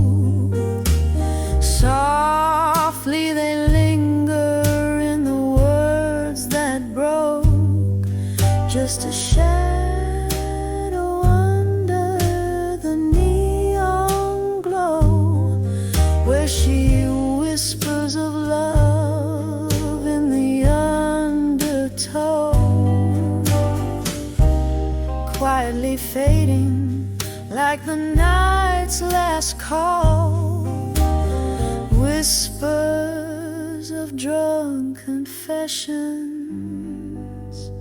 Softly they linger in the words that broke, just a shadow under the neon glow, where she whispers of love in the undertow, quietly fading like the night's last call. Whispers of drunk confessions,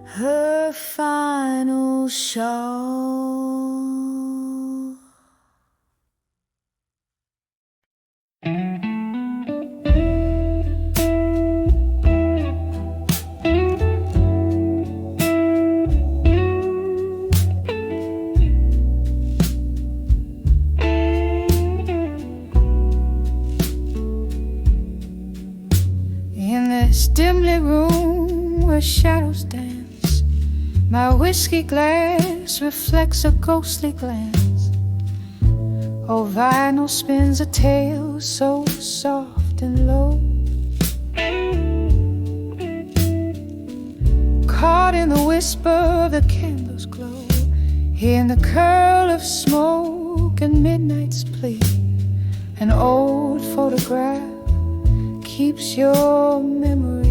her final shawl. This dimly room where shadows dance, my whiskey glass reflects a ghostly glance. Oh, vinyl spins a tale so soft and low, caught in the whisper of the candle's glow, hearing the curl of smoke and midnight's plea. An old photograph keeps your memory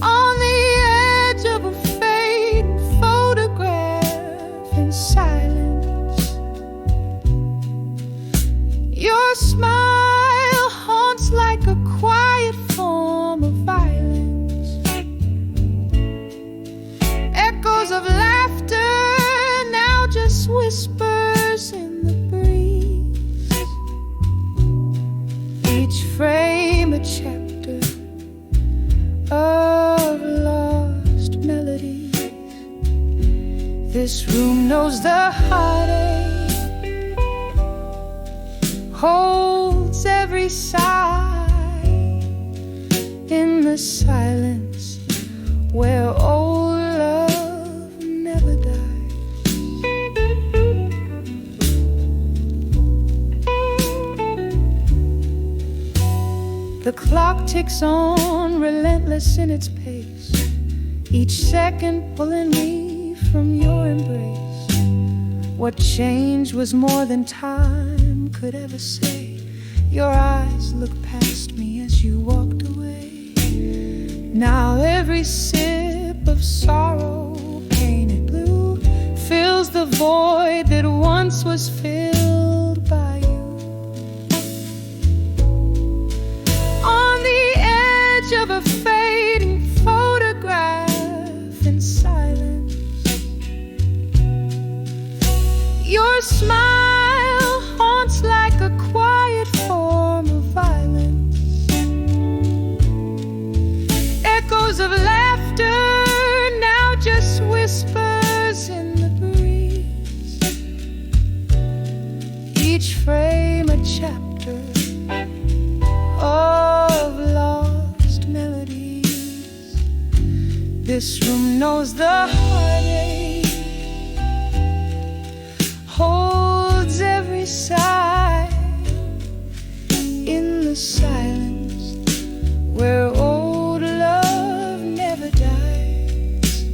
on the edge of a fading photograph in silence. Your smile haunts like a quiet form of violence. Echoes of laughter now just whispers in the breeze. Each frame a chapter of lost melodies. This room knows the heartache, holds every sigh in the silence where old love never dies. The clock ticks on, relentless in its pace, each second pulling me from your embrace. What changed was more than time could ever say. Your eyes looked past me as you walked away. Now every sip of sorrow, painted blue, fills the void that once was filled by you. Of a fading photograph in silence, your smile haunts like a quiet form of violence. Echoes of laughter now just whispers in the breeze. Each frame a chapter of lost melodies. This room knows the heartache, holds every sigh in the silence where old love never dies.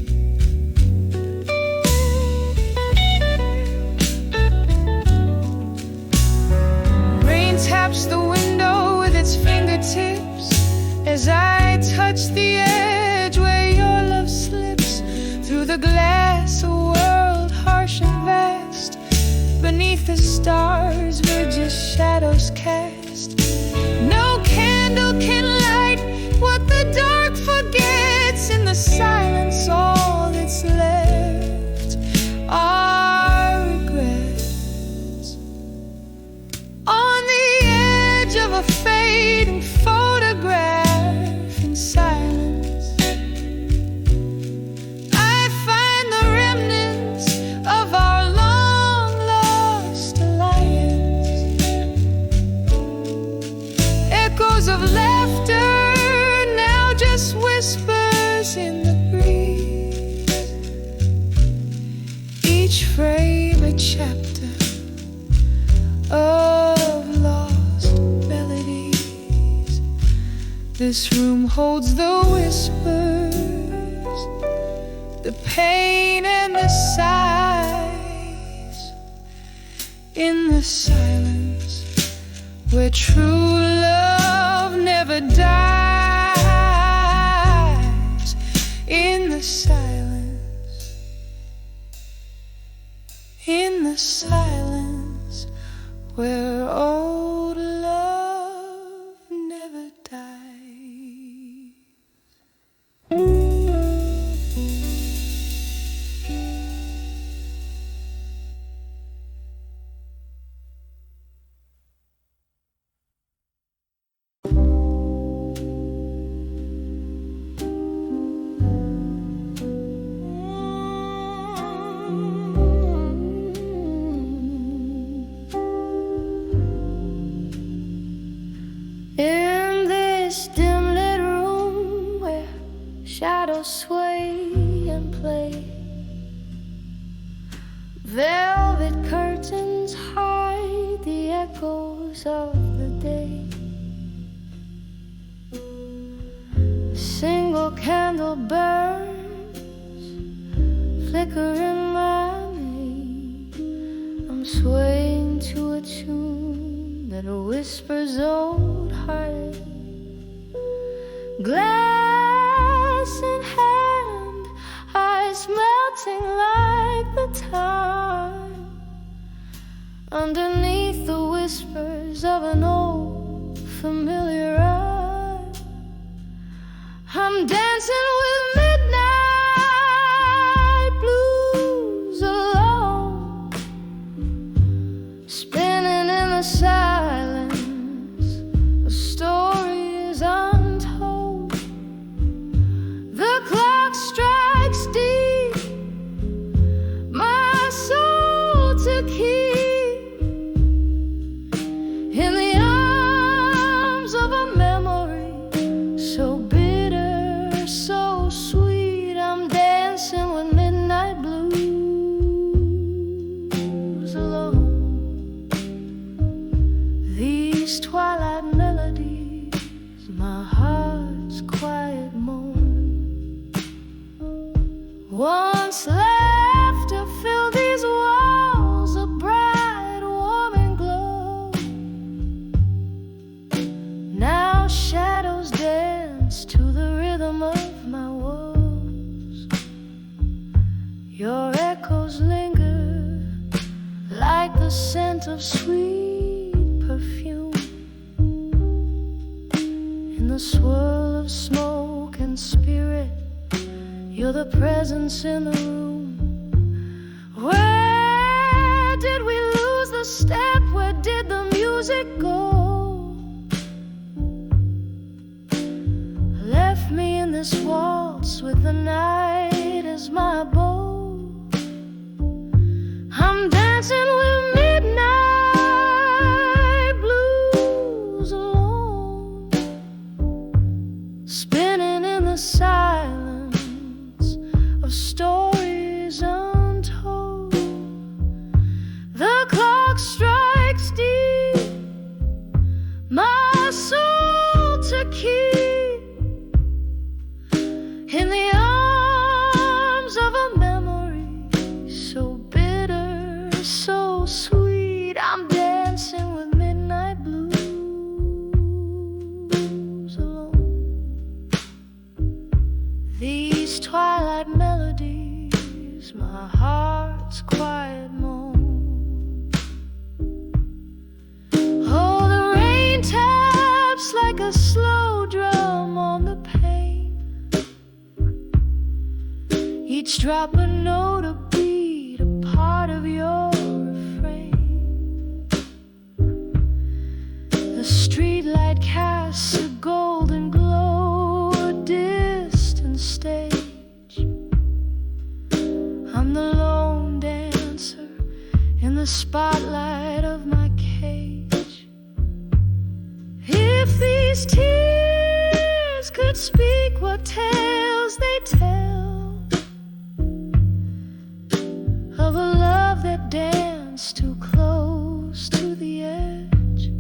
Rain taps the window with its fingertips as I touch the edge where your love slips through the glass, a world harsh and vast. Beneath the stars we're just shadows cast. No candle can light what the dark forgets. In the silence all that's left are regrets. On the edge of a fading photograph in silence, I find the remnants of our long lost alliance. Echoes of laughter now just whispers kisses in the breeze, each frame a chapter of lost melodies. This room holds the whispers, the pain and the sighs, in the silence where true love never dies. In the silence, in the silence where old love never dies. In this dim lit room where shadows sway and play, velvet curtains hide the echoes of the day. A single candle burns, flickering my name. I'm swaying to a tune that whispers old heartache. Glass in hand, eyes melting like the time, underneath the whispers of an old familiar eye. I'm dancing with midnight blues alone, spinning in the silence of stories untold. The clock strikes deep, my soul to keep in the arms of a memory so bitter, so sweet. I'm dancing with midnight blues alone. These twilight melodies, my heart's quiet moan. Once laughter filled these walls, a bright, warming glow. Now shadows dance to the rhythm of my woes. Your echoes linger like the scent of sweet perfume in the swirl of smoke and spirit. You're the presence in the room. Where did we lose the step? Where did the music go? Left me in this waltz with the night as my bow. I'm dancing with midnight blues alone, spinning in the silence of stories untold. The clock strikes deep, my soul to keep in the arms of a memory so bitter, so sweet. I'm dancing with midnight blues alone. These twilight melodies, my heart's quiet moan. Oh, the rain taps like a slow drum on the pane, each drop a note, a beat, a part of your refrain. The streetlight casts a golden glow, a distant stage. I'm the lone dancer in the spotlight of my cage. If these tears could speak, what tales they tell of a love that danced too close to the edge,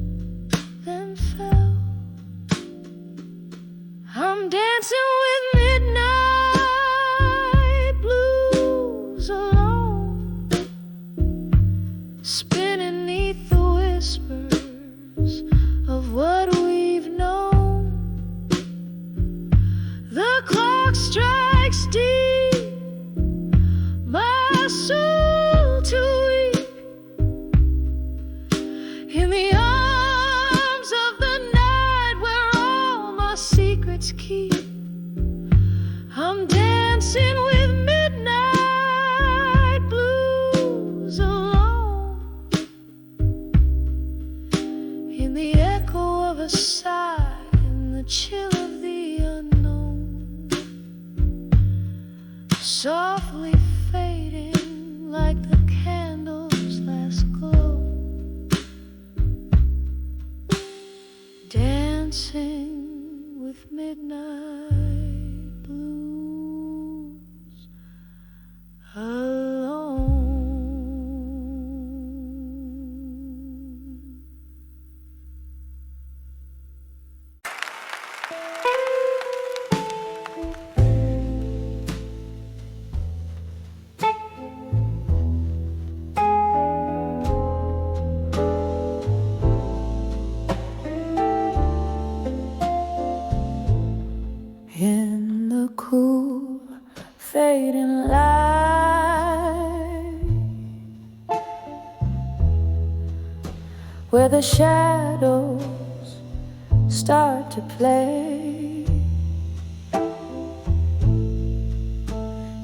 then fell. I'm dancing with midnight blues alone, spinning neath the whispers of what we've known. The clock strikes deep, my soul to weep in the arms of the night where all my secrets keep. I'm dancing with midnight blues alone, in the echo of a sigh, in the chill of the unknown, softly fading like the candle's last glow, dancing with midnight blues alone. In the cool, fading light, where the shadows start to play,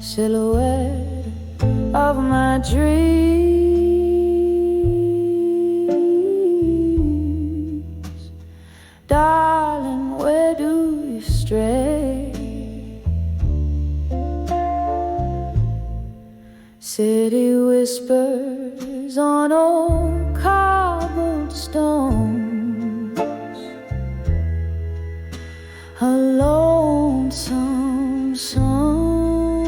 silhouette of my dreams, darling, where do you stray? City whispers on old cobblestones, a lonesome song,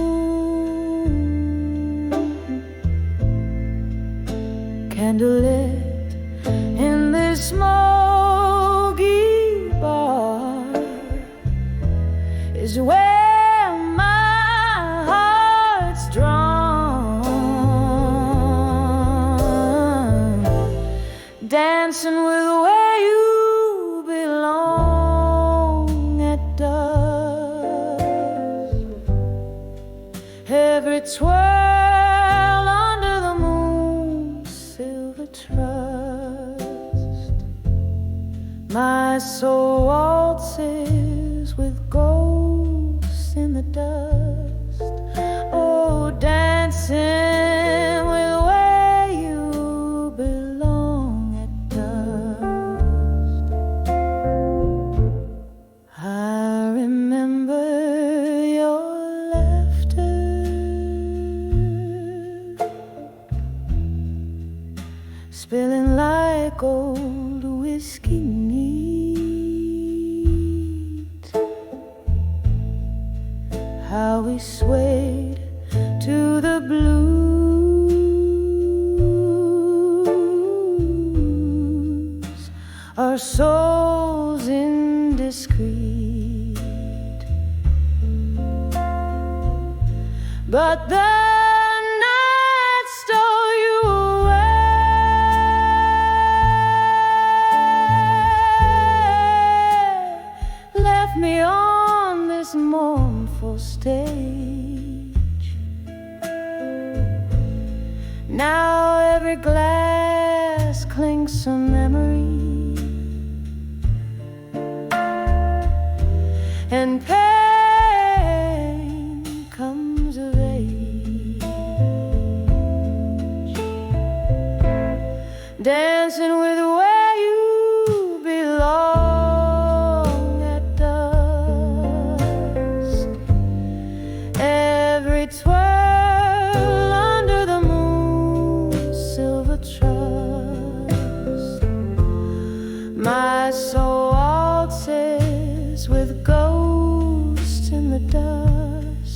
candlelit in this smoky bar is where my heart's drawn. Dancing with where you belong at dusk. Every twirl under the moon's silver trust. My soul waltzes with ghosts in the dust. Oh, dancing with where you belong at dusk. I remember your laughter, spilling like old whiskey neat. How we swayed to the blues, our souls indiscreet. But the night stole you away, left me on this mournful stage. Now every glass clinks a memory, and pain comes of age. Dancing with where you belong at dusk. Every twirl under the moon's silver trust. My soul waltzes with ghosts in the dust.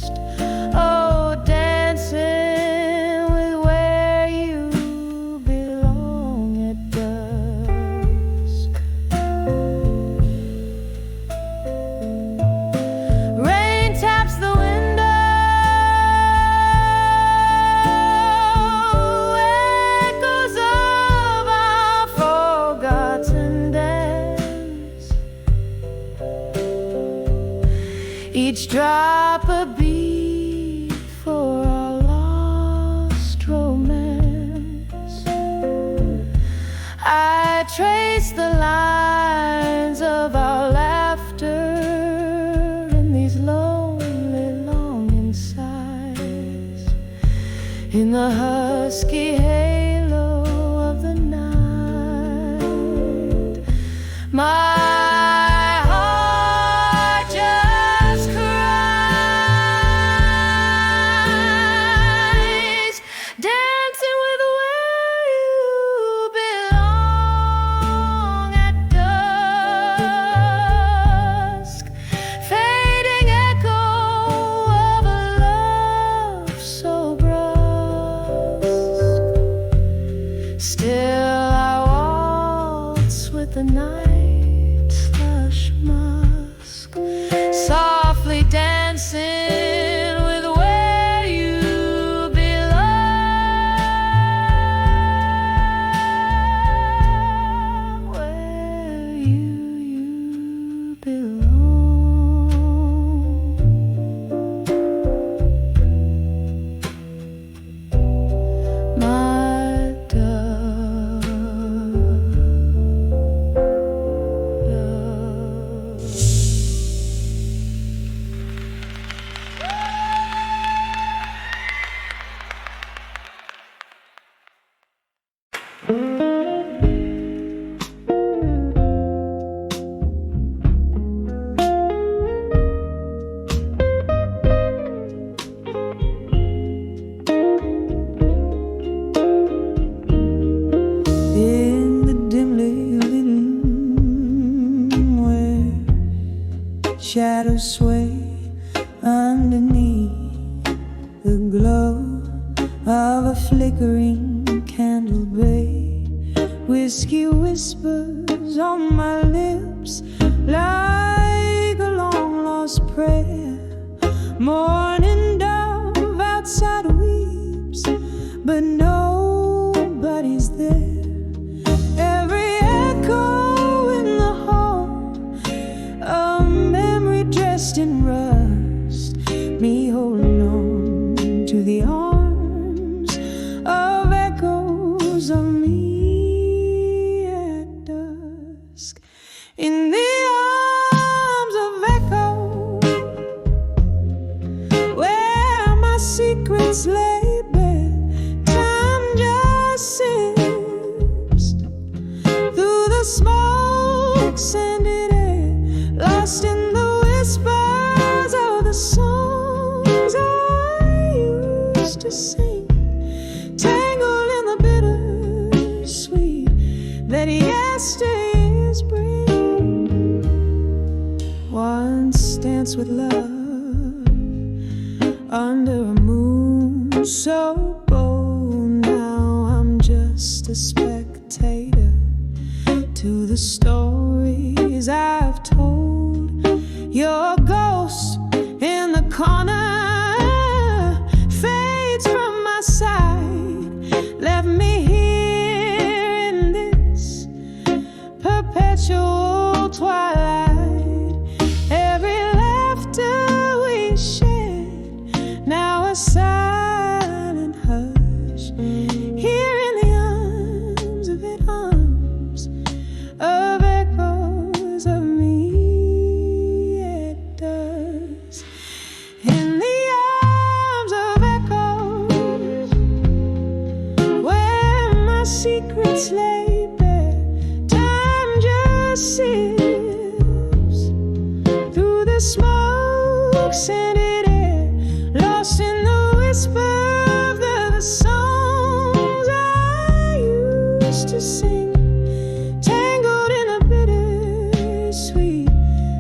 in the husky halo of the night. My heart just cries, dancing with where you belong at dusk, fading echo of a love so brusque. Still I waltz with the night's lush musk, softly dancing with where you belong, where you belong. My dove. In the dimly lit room where shadows sway underneath the glow of a flickering candle bay, whiskey whispers on my lips like a long lost prayer. Morning dove outside weeps, but nobody's there. Every echo in the hall, a memory dressed in rust, me holding on to the arms of echoes of me at dusk. In the arms of echo, where my secrets lay bare, time just sips through the smoke scented air, lost in the whispers of the songs I used to sing, tangled in the bittersweet that yesteryears bring. Once danced with love under a moon so bold, now I'm just a spectator to the stories I've told. Your ghost in the corner fades from my side, left me here in this perpetual twilight. Every laughter we shared, now a silent hush, here in the arms of it, arms of echoes of me at dusk. In the arms of echoes, where my secrets lay bare, time just sips through the smoke scented air, lost in the whisper of the songs I used to sing, tangled in a bittersweet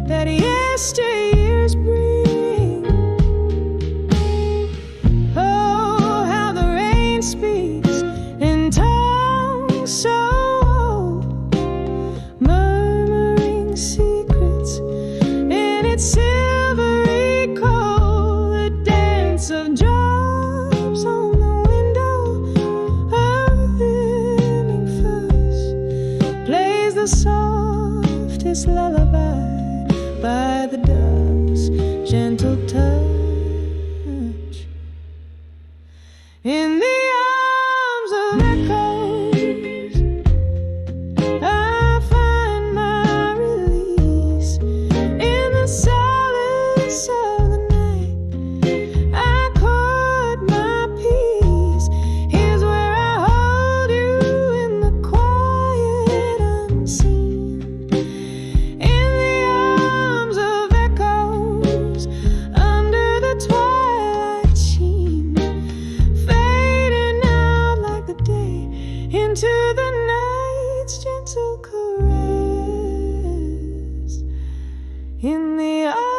that yesteryears bring. Oh, how the rain speaks in tongues so old, murmuring secrets in its silvery cold, the dance of drops on the window of evening fuzz, plays the softest lullaby by the dove's gentle touch. In the arms of echoes, I find my release. In the solace of the night, I call in the